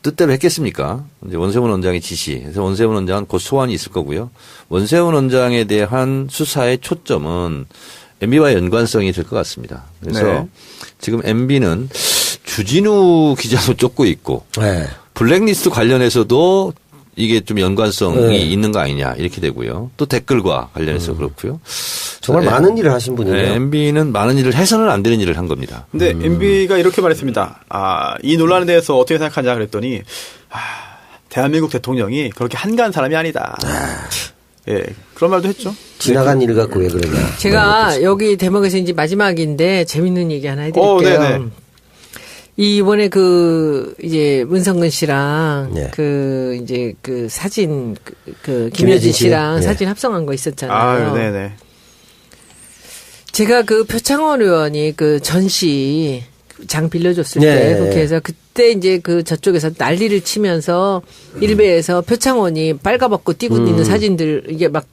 뜻대로 했겠습니까? 이제 원세훈 원장의 지시. 그래서 원세훈 원장은 곧 소환이 있을 거고요. 원세훈 원장에 대한 수사의 초점은 MB와의 연관성이 될 것 같습니다. 그래서 네. 지금 MB는 주진우 기자도 쫓고 있고 네. 블랙리스트 관련해서도 이게 좀 연관성이 네. 있는 거 아니냐 이렇게 되고요. 또 댓글과 관련해서 그렇고요. 정말 많은 일을 하신 분이에요. 네, MB는 많은 일을 해서는 안 되는 일을 한 겁니다. 근데 MB가 이렇게 말했습니다. 이 논란에 대해서 어떻게 생각하냐 그랬더니 대한민국 대통령이 그렇게 한가한 사람이 아니다. 예, 그런 말도 했죠. 지나간 일 갖고 왜 그러냐. 제가 여기 대목에서 이제 마지막인데 재밌는 얘기 하나 해드릴게요. 네네. 이번에 이제 문성근 씨랑 이제 사진 김여진 씨랑 사진 합성한 거 있었잖아요. 네네. 제가 표창원 의원이 전시 장 빌려줬을 때 국회에서 그때 이제 저쪽에서 난리를 치면서 일베에서 표창원이 빨가벗고 뛰고 있는 사진들 이게 막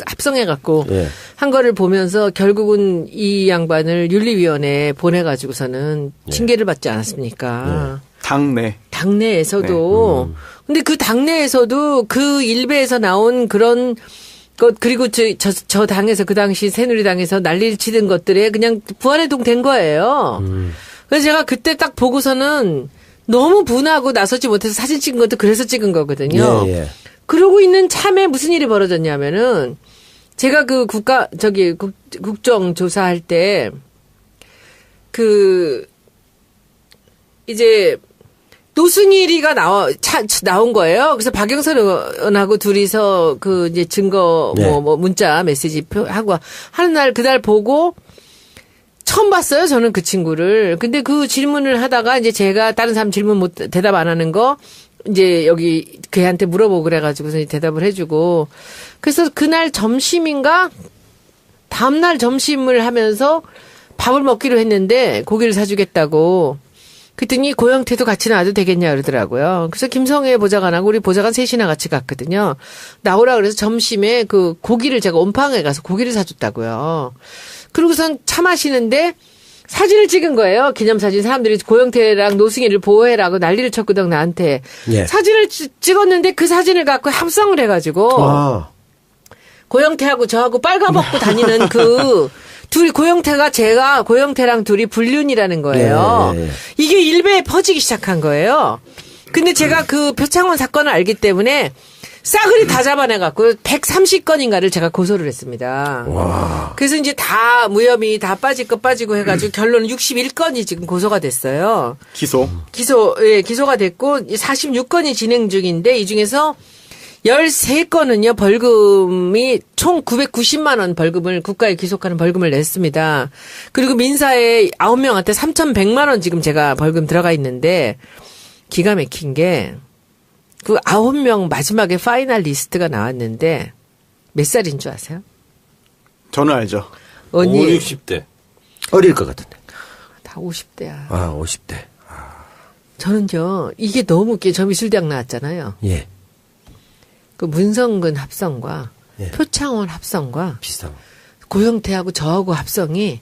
합성해갖고 한 거를 보면서 결국은 이 양반을 윤리위원회에 보내가지고서는 징계를 받지 않았습니까? 당내에서도. 근데 그 당내에서도 그 일베에서 나온 그런 그리고 저 당에서 그 당시 새누리당에서 난리를 치던 것들에 그냥 부안해동 거예요. 그래서 제가 그때 딱 보고서는 너무 분하고 나서지 못해서 사진 찍은 것도 그래서 찍은 거거든요. 그러고 있는 참에 무슨 일이 벌어졌냐면은 제가 국정조사할 때 이제 노승일이가 나온 거예요. 그래서 박영선 의원하고 둘이서 그 이제 증거 뭐 문자 메시지 하고 하는 날 그날 보고 처음 봤어요. 저는 그 친구를. 근데 그 질문을 하다가 이제 제가 다른 사람 질문 대답 안 하는 거 이제 여기 걔한테 물어보고 그래가지고서 대답을 해주고 그래서 그날 점심인가 다음날 점심을 하면서 밥을 먹기로 했는데 고기를 사주겠다고. 그랬더니 고영태도 같이 나와도 되겠냐 그러더라고요. 그래서 김성애 보좌관하고 우리 보좌관 셋이나 같이 갔거든요. 나오라 그래서 점심에 그 고기를 제가 온팡에 가서 고기를 사줬다고요. 그러고선 차 마시는데 사진을 찍은 거예요. 기념사진. 사람들이 고영태랑 노승일을 보호해라고 난리를 쳤거든 나한테. 예. 사진을 찍었는데 그 사진을 갖고 합성을 해가지고 고영태하고 저하고 빨가벗고 다니는 그 둘이 고영태가 제가 고영태랑 둘이 불륜이라는 거예요. 네. 이게 일베에 퍼지기 시작한 거예요. 근데 제가 그 표창원 사건을 알기 때문에 싸그리 다 잡아내갖고 130건인가를 제가 고소를 했습니다. 와. 그래서 이제 다 무혐의 다 빠질 거 빠지고 해가지고 결론은 61건이 지금 고소가 됐어요. 기소가 됐고 46건이 진행 중인데 이 중에서 13건은요, 벌금이 총 990만 원 벌금을 국가에 귀속하는 벌금을 냈습니다. 그리고 민사에 9명한테 3,100만 원 지금 제가 벌금 들어가 있는데 기가 막힌 게 그 9명 마지막에 파이널 리스트가 나왔는데 몇 살인 줄 아세요? 저는 알죠. 5, 60대. 어릴 것 같은데. 다 50대야. 아, 50대. 저는요, 이게 너무 웃겨. 저 미술대학 나왔잖아요. 예. 그 문성근 합성과 표창원 합성과 비슷한 고영태하고 저하고 합성이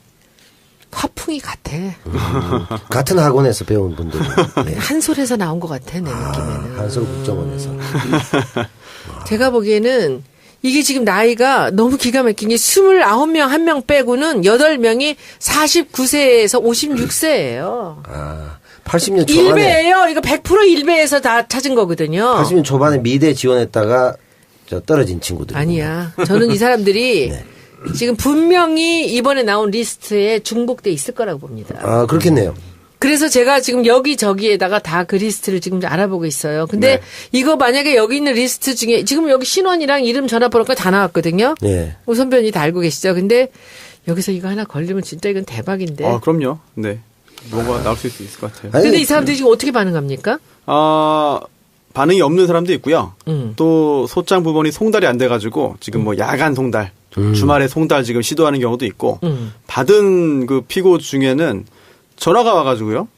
화풍이 같아. 같은 학원에서 배운 분들. 네. 한솔에서 나온 것 같아 내 느낌에는. 한솔 국정원에서. 제가 보기에는 이게 지금 나이가 너무 기가 막힌 게 29명 1명 빼고는 8명이 49세에서 56세예요. 아. 80년 초반에. 일베예요. 이거 100% 일베에서 다 찾은 거거든요. 80년 초반에 미대 지원했다가 떨어진 친구들. 아니야. 저는 이 사람들이 네. 지금 분명히 이번에 나온 리스트에 중복돼 있을 거라고 봅니다. 아, 그렇겠네요. 그래서 제가 지금 여기저기에다가 다 그 리스트를 지금 알아보고 있어요. 근데 네. 이거 만약에 여기 있는 리스트 중에 지금 여기 신원이랑 이름 전화번호가 다 나왔거든요. 네. 우선변이 다 알고 계시죠. 근데 여기서 이거 하나 걸리면 진짜 이건 대박인데. 아, 그럼요. 네. 뭔가 나올 수 있을 것 같아요. 근데 이 사람들이 지금 어떻게 반응합니까? 반응이 없는 사람도 있고요. 또 소장 부분이 송달이 안 돼가지고 지금 뭐 야간 송달, 주말에 송달 지금 시도하는 경우도 있고 받은 그 피고 중에는 전화가 와가지고요.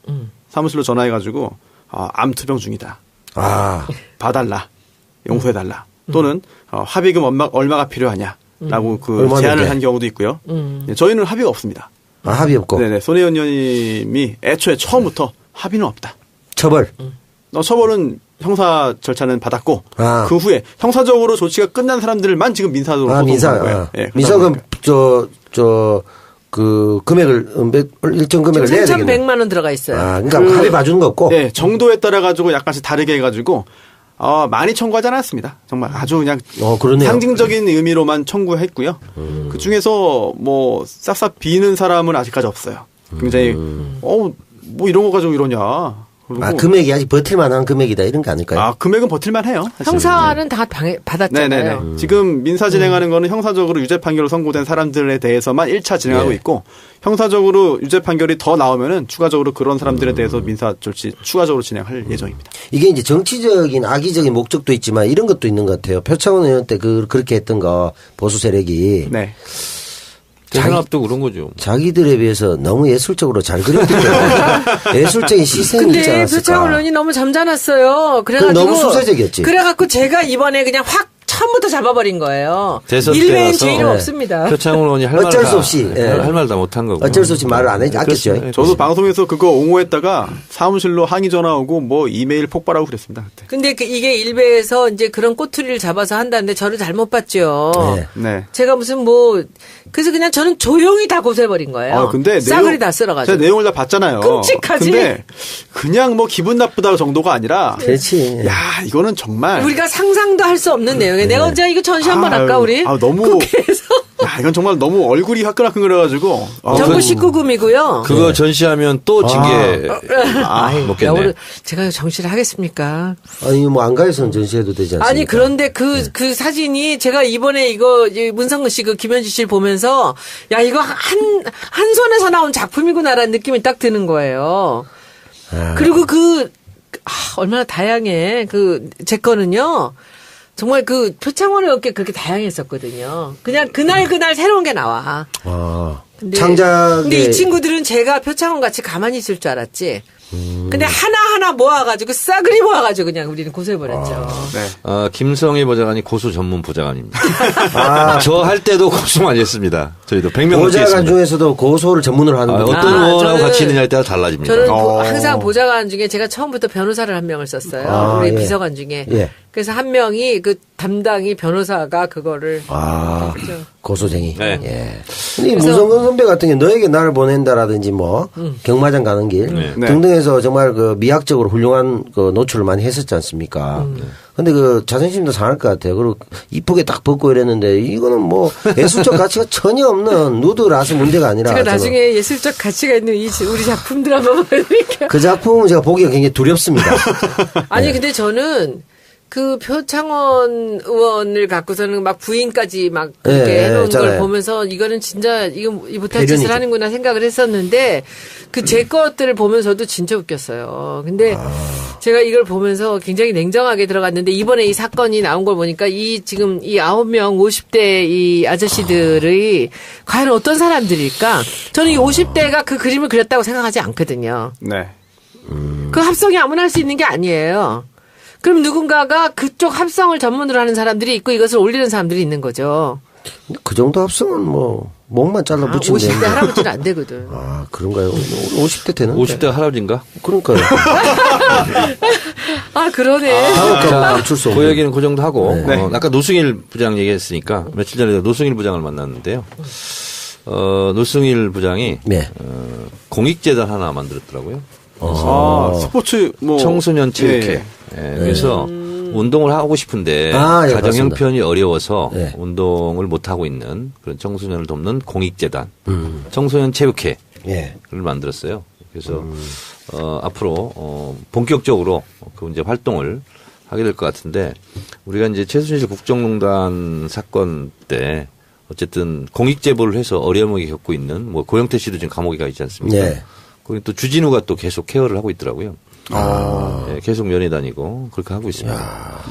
사무실로 전화해가지고 암투병 중이다. 봐달라, 용서해달라. 또는 합의금 얼마가 필요하냐라고 그 제안을 한 경우도 있고요. 저희는 합의가 없습니다. 아, 합의 없고. 네네. 손혜원 의원님이 애초에 처음부터 합의는 없다. 처벌. 처벌은 형사 절차는 받았고 그 후에 형사적으로 조치가 끝난 사람들만 지금 민사적으로 소송하는 거예요. 네, 민사금 그 금액을 일정 금액을 내야 되겠네요. 3,100만 원 들어가 있어요. 아, 그러니까 합의 봐주는 거 없고. 네, 정도에 따라 가지고 약간씩 다르게 해가지고 많이 청구하지 않았습니다. 정말 아주 그냥 상징적인 의미로만 청구했고요. 그 중에서 뭐 싹싹 비는 사람은 아직까지 없어요. 굉장히 뭐 이런 거 가지고 이러냐. 금액이 아직 버틸만한 금액이다 이런 거 아닐까요? 금액은 버틸만해요. 형사는 다 받았잖아요. 네네네. 지금 민사 진행하는 거는 형사적으로 유죄 판결로 선고된 사람들에 대해서만 1차 진행하고 있고 형사적으로 유죄 판결이 더 나오면은 추가적으로 그런 사람들에 대해서 민사 조치 추가적으로 진행할 예정입니다. 이게 이제 정치적인 악의적인 목적도 있지만 이런 것도 있는 것 같아요. 표창원 의원 때 그렇게 했던 거 보수 세력이. 네. 대상합도 그런 거죠. 자기들에 비해서 너무 예술적으로 잘 그렸기 때문에 예술적인 시선이 있지 않았을까. 근데 표창원 의원이 너무 점잖았어요. 그래가지고 너무 수세적이었지. 그래갖고 제가 이번에 그냥 확 처음부터 잡아버린 거예요. 일베엔 제 이름 없습니다. 표창원 의원이 할 어쩔 수 없이 할 말 다 못한 거고. 어쩔 수 없이 말을 안 했겠죠. 저도 방송에서 그거 옹호했다가 사무실로 항의 전화 오고 뭐 이메일 폭발하고 그랬습니다. 그때. 근데 이게 일베에서 이제 그런 꼬투리를 잡아서 한다는데 저를 잘못 봤죠. 네. 제가 무슨 그래서 그냥 저는 조용히 다 고소해버린 거예요. 근데 싸그리 다 쓸어가지고. 제가 내용을 다 봤잖아요. 끔찍하지. 근데 그냥 뭐 기분 나쁘다 정도가 아니라. 그렇지. 야, 이거는 정말. 우리가 상상도 할 수 없는 내용이에요. 내가 언제 이거 전시 한번 할까, 우리? 너무. 국회에서. 이건 정말 너무 얼굴이 화끈화끈거려가지고. 정부 19금이고요. 그거 전시하면 또 징계 먹겠네. 제가 정시를 하겠습니까? 아니 뭐 안가에서는 전시해도 되지 않습니까? 아니 그런데 그 사진이 제가 이번에 이거 문성근 씨 그 김현지 씨를 보면서 야 이거 한 손에서 나온 작품이구나라는 느낌이 딱 드는 거예요. 그리고 얼마나 다양해. 제 거는요. 정말 표창원의 어깨 그렇게 다양했었거든요. 그냥 그날 새로운 게 나와. 근데 이 친구들은 제가 표창원 같이 가만히 있을 줄 알았지. 근데 하나하나 모아가지고 싸그리 모아가지고 그냥 우리는 고소해버렸죠. 김성희 보좌관이 고소 전문 보좌관입니다. 저 할 때도 고소 많이 했습니다. 저희도 100명 보좌관 중에서도 고소를 전문으로 하는 어떤 의원하고 같이 있느냐에 따라 달라집니다. 저는 항상 보좌관 중에 제가 처음부터 변호사를 한 명을 썼어요. 우리 비서관 중에. 그래서 한 명이 담당이 변호사가 그거를 고소쟁이. 네. 근데 문성근 선배 같은 게 너에게 나를 보낸다라든지 경마장 가는 길 등등해서 정말 미학적으로 훌륭한 노출을 많이 했었지 않습니까? 근데 자존심도 상할 것 같아요. 그리고 이쁘게 딱 벗고 이랬는데 이거는 예술적 가치가 전혀 없는 누드라서 문제가 아니라. 제가 나중에 예술적 가치가 있는 우리 작품들 한번 보여드릴게요. 그 작품은 제가 보기가 굉장히 두렵습니다. 아니 근데 저는 표창원 의원을 갖고서는 막 부인까지 막 그렇게 해놓은 걸 보면서 이거는 진짜 이거 못할 짓을 하는구나 생각을 했었는데 제 것들을 보면서도 진짜 웃겼어요. 근데 제가 이걸 보면서 굉장히 냉정하게 들어갔는데 이번에 이 사건이 나온 걸 보니까 지금 이 9명 50대 이 아저씨들이 과연 어떤 사람들일까? 저는 이 50대가 그 그림을 그렸다고 생각하지 않거든요. 네. 그 합성이 아무나 할 수 있는 게 아니에요. 그럼 누군가가 그쪽 합성을 전문으로 하는 사람들이 있고 이것을 올리는 사람들이 있는 거죠. 그 정도 합성은 목만 잘라 붙이면 되는데. 50대 할아버지는 안 되거든. 그런가요? 50대 되는데. 50대 할아버지인가? 그러니까요. 그러네. 그 얘기는 그 정도 하고 아까 노승일 부장 얘기했으니까 며칠 전에 노승일 부장을 만났는데요. 노승일 부장이 공익재단 하나 만들었더라고요. 스포츠 청소년 체육회. 그래서 운동을 하고 싶은데 가정 형편이 어려워서 운동을 못 하고 있는 그런 청소년을 돕는 공익재단, 청소년 체육회를 만들었어요. 그래서 앞으로 본격적으로 이제 활동을 하게 될 것 같은데 우리가 이제 최순실 국정농단 사건 때 어쨌든 공익 제보를 해서 어려움을 겪고 있는 고영태 씨도 지금 감옥에 가 있지 않습니까? 그리고 또 주진우가 또 계속 케어를 하고 있더라고요. 계속 면회 다니고 그렇게 하고 있습니다.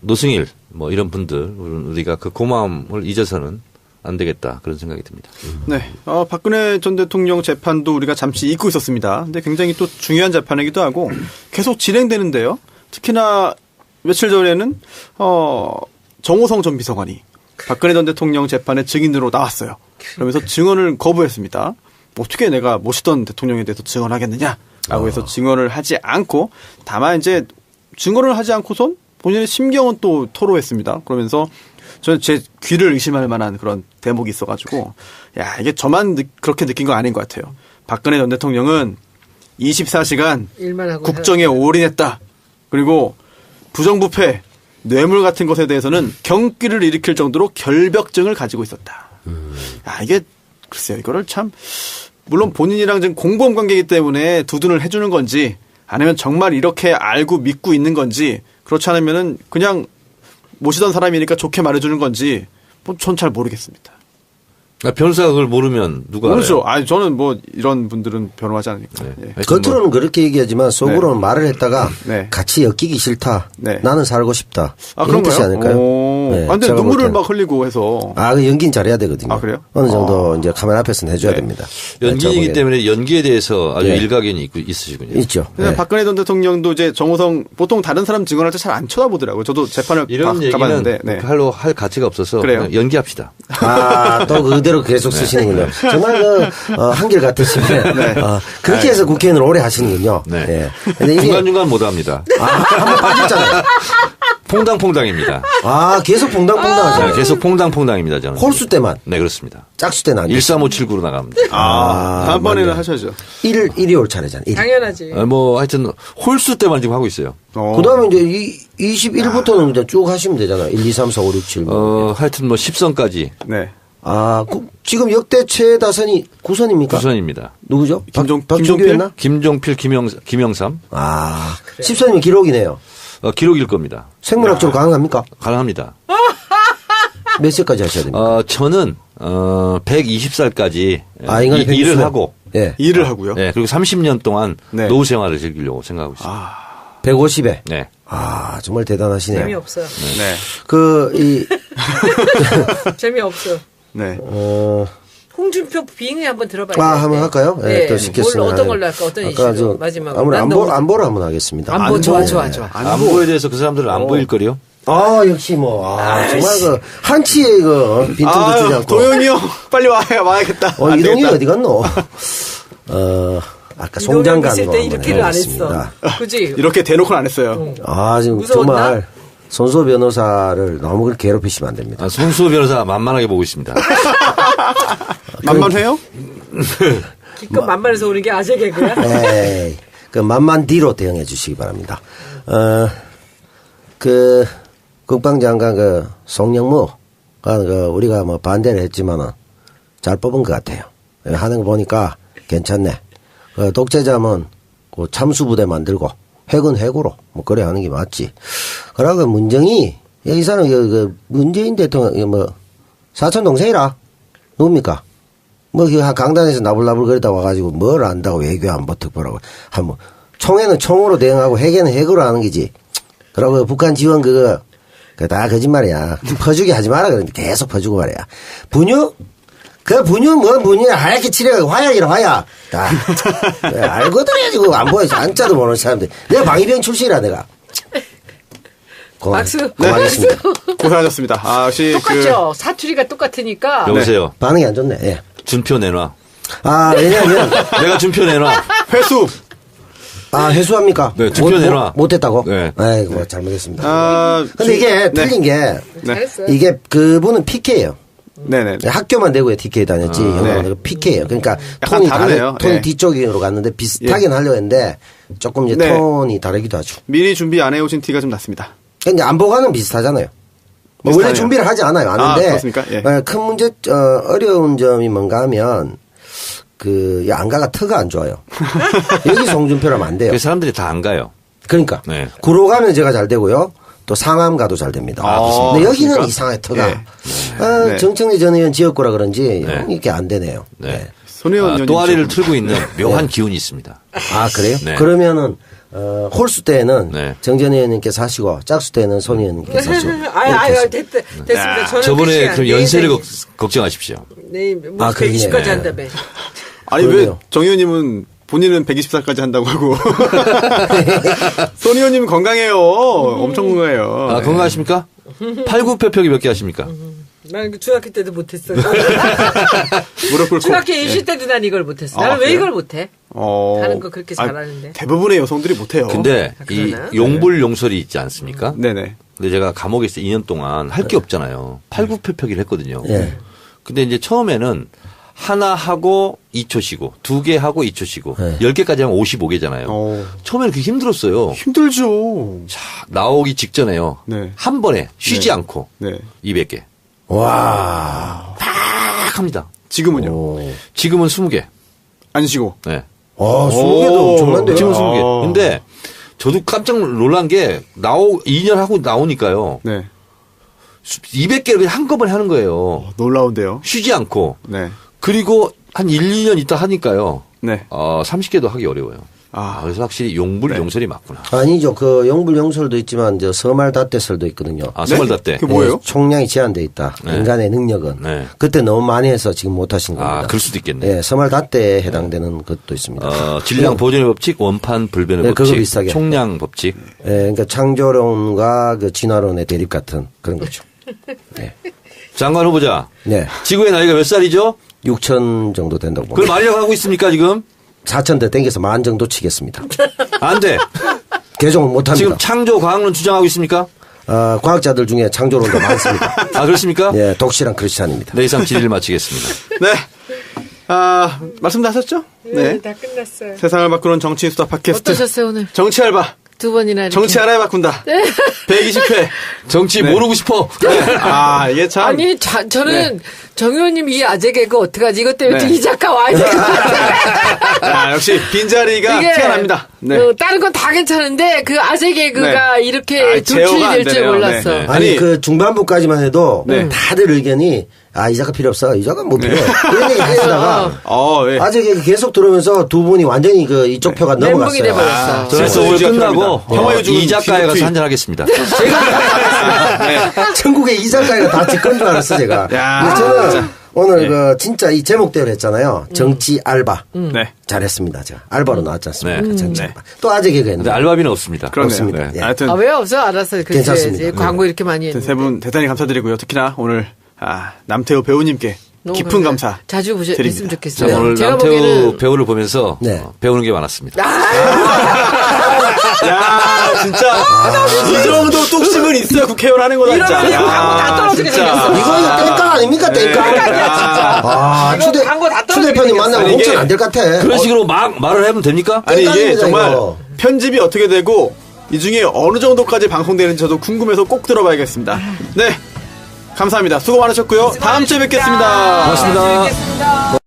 노승일 이런 분들 우리가 그 고마움을 잊어서는 안 되겠다 그런 생각이 듭니다. 네, 박근혜 전 대통령 재판도 우리가 잠시 잊고 있었습니다. 근데 굉장히 또 중요한 재판이기도 하고 계속 진행되는데요. 특히나 며칠 전에는 정호성 전 비서관이 박근혜 전 대통령 재판의 증인으로 나왔어요. 그러면서 증언을 거부했습니다. 어떻게 내가 모시던 대통령에 대해서 증언하겠느냐라고 해서 증언을 하지 않고 다만 이제 증언을 하지 않고선 본인의 심경은 또 토로했습니다. 그러면서 저는 제 귀를 의심할 만한 그런 대목이 있어가지고 이게 저만 그렇게 느낀 거 아닌 것 같아요. 박근혜 전 대통령은 24시간 국정에 올인했다. 그리고 부정부패, 뇌물 같은 것에 대해서는 경기를 일으킬 정도로 결벽증을 가지고 있었다. 이게 글쎄요. 이거를 참 물론 본인이랑 지금 공범 관계이기 때문에 두둔을 해주는 건지 아니면 정말 이렇게 알고 믿고 있는 건지 그렇지 않으면은 그냥 모시던 사람이니까 좋게 말해주는 건지 전 잘 모르겠습니다. 변호사가 그걸 모르면 누가 모르죠. 저는 이런 분들은 변호하지 않으니까. 겉으로는 그렇게 얘기하지만 속으로는 말을 했다가 같이 엮이기 싫다. 나는 살고 싶다. 이런 뜻이 아닐까요? 근데 눈물을 막 흘리고 해서. 그 연기는 잘해야 되거든요. 그래요? 어느 정도 이제 카메라 앞에서는 해줘야 됩니다. 연기이기 때문에 연기에 대해서 아주 일가견이 있으시군요. 있죠. 박근혜 전 대통령도 이제 정호성 보통 다른 사람 증언할 때 잘 안 쳐다보더라고요. 저도 재판을 이런 가봤는데 얘기는 할 가치가 없어서 그냥 연기합시다. 또 그대로 계속 쓰시는군요. 정말 한결 같으시면 그렇게 해서 국회의원을 오래 하시는군요. 근데 중간중간 못 합니다. 한번 빠졌잖아요. 퐁당퐁당입니다. 아, 계속 퐁당퐁당. 네, 계속 퐁당퐁당입니다, 저는. 홀수 때만. 네, 그렇습니다. 짝수 때는 안 돼. 13579로 나갑니다. 다음번에는 맞네. 하셔야죠. 1이 올 차례잖아. 1. 당연하지. 뭐 하여튼 홀수 때만 지금 하고 있어요. 그 다음에 이제 21부터는 이제 쭉 하시면 되잖아. 1, 2, 3, 4, 5, 6, 7. 하여튼 뭐 10선까지. 네. 아, 지금 역대 최다선이 9선입니까? 9선입니다. 누구죠? 박준규였나? 김종필, 김영삼. 아, 10선이면 기록이네요. 기록일 겁니다. 생물학적으로 가능합니까? 가능합니다. 몇 세까지 하셔야 됩니까? 저는 120살까지 인간이 일을 하고 예. 일을 하고요. 네, 그리고 30년 동안 네. 노후 생활을 즐기려고 생각하고 있습니다. 150에. 네. 아, 정말 대단하시네요. 재미없어요. 네. 재미없어. 네. 홍준표 빙의 한번 들어봐야죠. 한번 할까요? 네. 또 시켰으면. 어떤 걸로 할까? 어떤 이슈로 마지막으로. 안보를 한번 하겠습니다. 안보 좋아. 안보에 대해서 그 사람들은 안 보일 거리요? 역시 정말 한치의 빈틈도 주지 않고. 도영이 형, 빨리 와야겠다. 이동이 어디 갔노? 아까 송장관 있을 때 이렇게를 안 했어. 그지? 이렇게 대놓고는 안 했어요. 지금 무서웠나? 정말 손수호 변호사를 너무 그렇게 괴롭히시면 안 됩니다. 손수호 변호사 만만하게 보고 있습니다. 만만해요? 기껏 만만해서 오는 게 아재 개그야? 에이, 만만디로 대응해 주시기 바랍니다. 국방장관 송영무가 우리가 뭐 반대를 했지만은 잘 뽑은 것 같아요. 하는 거 보니까 괜찮네. 독재자면 참수부대 만들고 핵은 핵으로 뭐 그래 하는 게 맞지. 그러고 문정이 이 사람 문재인 대통령 사촌 동생이라 누굽니까? 강단에서 나불나불 거리다 와가지고 뭘 안다고 외교안보 특보라고 하면 총에는 총으로 대응하고 핵에는 핵으로 하는 거지. 그러고 북한 지원 그거 다 거짓말이야. 퍼주기 하지 마라 그러는데 계속 퍼주고 말이야. 분유? 분유야 하얗게 칠해가지고 화약이라 화약. 다 알거든 해가지고 안 보여. 안짜도 모르는 사람들. 내가 방위병 출신이라 내가. 박수. 고맙습니다. 고생하셨습니다. 역시 똑같죠. 사투리가 똑같으니까. 여보세요. 반응이 안 좋네. 예. 준표 내놔. 왜냐면 내가 준표 내놔. 회수. 회수합니까? 네, 준표 내놔. 못했다고? 네. 아이고, 잘못했습니다. 근데 이게 틀린 게, 잘했어요. 이게 그분은 PK예요. 네네. 학교만 대구에 TK 다녔지, 형은 PK예요. 그러니까 톤이 다르네요. 톤이 네. 뒤쪽으로 갔는데 비슷하긴 하려고 했는데, 조금 이제 톤이 다르기도 하죠. 미리 준비 안 해오신 티가 좀 났습니다. 근데 안보가는 비슷하잖아요. 원래 준비를 하지 않아요. 아는데, 그렇습니까? 예. 큰 문제, 어려운 점이 뭔가 하면, 안가가 터가 안 좋아요. 여기 송준표라면 안 돼요. 사람들이 다 안 가요. 그러니까. 네. 구로 가면 제가 잘 되고요. 또 상암 가도 잘 됩니다. 근데 여기는 그러니까? 이상하게 터가. 네. 정청래 전 의원 지역구라 그런지 이렇게 안 되네요. 네. 손 의원 또아리를 틀고 있는 묘한 기운이 있습니다. 그래요? 네. 그러면은 홀수 때는 정전 의원님께서 하시고 짝수 때는 손 의원님께서 하시고. 됐습니다. 저는 저번에 그럼 연세를 걱정하십시오. 네, 뭐 120까지 한다며. 아니 왜 정 의원님은 본인은 120살까지 한다고 하고 손 의원님은 건강해요. 엄청 건강해요. 건강하십니까? 팔굽혀펴기 몇 개 하십니까? 난 중학교 때도 못했어. 무릎 꿇고. 중학교 입시 때도 난 이걸 못했어. 나는 왜 이걸 못해? 하는 거 그렇게 잘하는데. 대부분의 여성들이 못해요. 근데 이 용불용설이 있지 않습니까? 네네. 근데 제가 감옥에서 2년 동안 할 게 없잖아요. 팔굽혀펴기를 했거든요. 네. 근데 이제 처음에는 하나 하고 2초 쉬고 2개 하고 2초 쉬고 10개까지 하면 55개잖아요. 처음에는 그게 힘들었어요. 힘들죠. 자, 나오기 직전에요. 네. 한 번에 쉬지 않고 200개. 와. 팍 합니다. 지금은요? 지금은 20개. 안 쉬고. 네. 20개도 엄청난데요? 지금 20개. 근데 저도 깜짝 놀란 게 2년 하고 나오니까요. 네. 200개를 그냥 한꺼번에 하는 거예요. 놀라운데요. 쉬지 않고. 네. 그리고 한 1, 2년 있다 하니까요. 네. 30개도 하기 어려워요. 그래서 확실히 용불용설이 맞구나. 아니죠. 용불용설도 있지만 서말다떼설도 있거든요. 서말다떼. 그게 뭐예요? 총량이 제한돼 있다. 인간의 능력은. 그때 너무 많이 해서 지금 못하신 겁니다. 그럴 수도 있겠네요. 서말다떼에 해당되는 것도 있습니다. 질량 보존의 법칙, 원판 불변의 법칙, 비슷하게. 총량 법칙. 그러니까 창조론과 진화론의 대립 같은 그런 거죠. 네. 장관 후보자. 네. 지구의 나이가 몇 살이죠? 6천 정도 된다고 봅니다. 그걸 말이라고 하고 있습니까, 지금? 4천 대 땡겨서 10,000 정도 치겠습니다. 안 돼. 개종은 못합니다. 지금 창조 과학론 주장하고 있습니까? 과학자들 중에 창조론도 많습니다. 아, 그렇습니까? 예, 독실한 크리스찬입니다. 네, 이상 질의를 마치겠습니다. 네. 말씀 다 하셨죠? 네. 다 끝났어요. 세상을 바꾸는 정치 수다 팟캐스트. 어떠셨어요, 오늘? 정치 알바. 두 번이나 이렇게. 정치 알아야 바꾼다. 네. 120회. 정치 네. 모르고 싶어. 네. 이게 참. 아니, 저는 정 의원님 이 아재 개그 어떡하지? 이것 때문에 네. 이 작가 와야 될 것 같아요. 역시 빈자리가 티가 납니다. 네. 다른 건 다 괜찮은데 그 아재 개그가 네. 이렇게 제어가 돌출이 안 될 줄 되네요. 몰랐어. 네, 네. 아니, 그 중반부까지만 해도 다들 의견이 이 작가 필요 없어. 이 작가 뭐 필요 없어. 이런 얘기 하시다가 예. 아재 개그 계속 들으면서 두 분이 완전히 이쪽 표가 멘붕이 넘어갔어요. 돼버렸어. 그래서 오늘 끝나고 이 작가에 가서 한잔 하겠습니다. 전국에 이 작가가 다 직권 줄 알았어, 제가. 근데 저는 진짜. 오늘 진짜 이 제목대로 했잖아요. 정치 알바. 네. 잘했습니다, 제가. 알바로 나왔지 않습니까? 네. 정치 알바. 또 아재 개그 했는데. 근데 알바비는 없습니다. 없습니다. 네. 예. 하여튼. 왜 없어? 알았어요. 그렇지. 괜찮습니다. 광고 이렇게 많이 했는데. 세 분 대단히 감사드리고요. 특히나 오늘 남태호 배우님께 너무 깊은 감사해요. 감사. 자주 드립니다. 보셨으면 자, 좋겠어요. 오늘 제가 남태우 보기에는 배우를 보면서 네. 배우는 게 많았습니다. 야, 진짜. 이 정도 뚝심은 있어야 국회의원 하는 거다, 진짜. 이러면 광고 다 떨어지게 생겼어. 이거 땡깡 아닙니까, 땡깡? 이거 광고 다 떨어지게 추대표님 생겼어. 만나면 공천 안 될 것 같아. 그런 식으로 막 말을 하면 됩니까? 아니, 이게 땡깡입니다, 정말 이거. 편집이 어떻게 되고 이 중에 어느 정도까지 방송되는지 저도 궁금해서 꼭 들어봐야겠습니다. 네. 감사합니다. 수고 많으셨고요. 다음 주에 뵙겠습니다. 고맙습니다.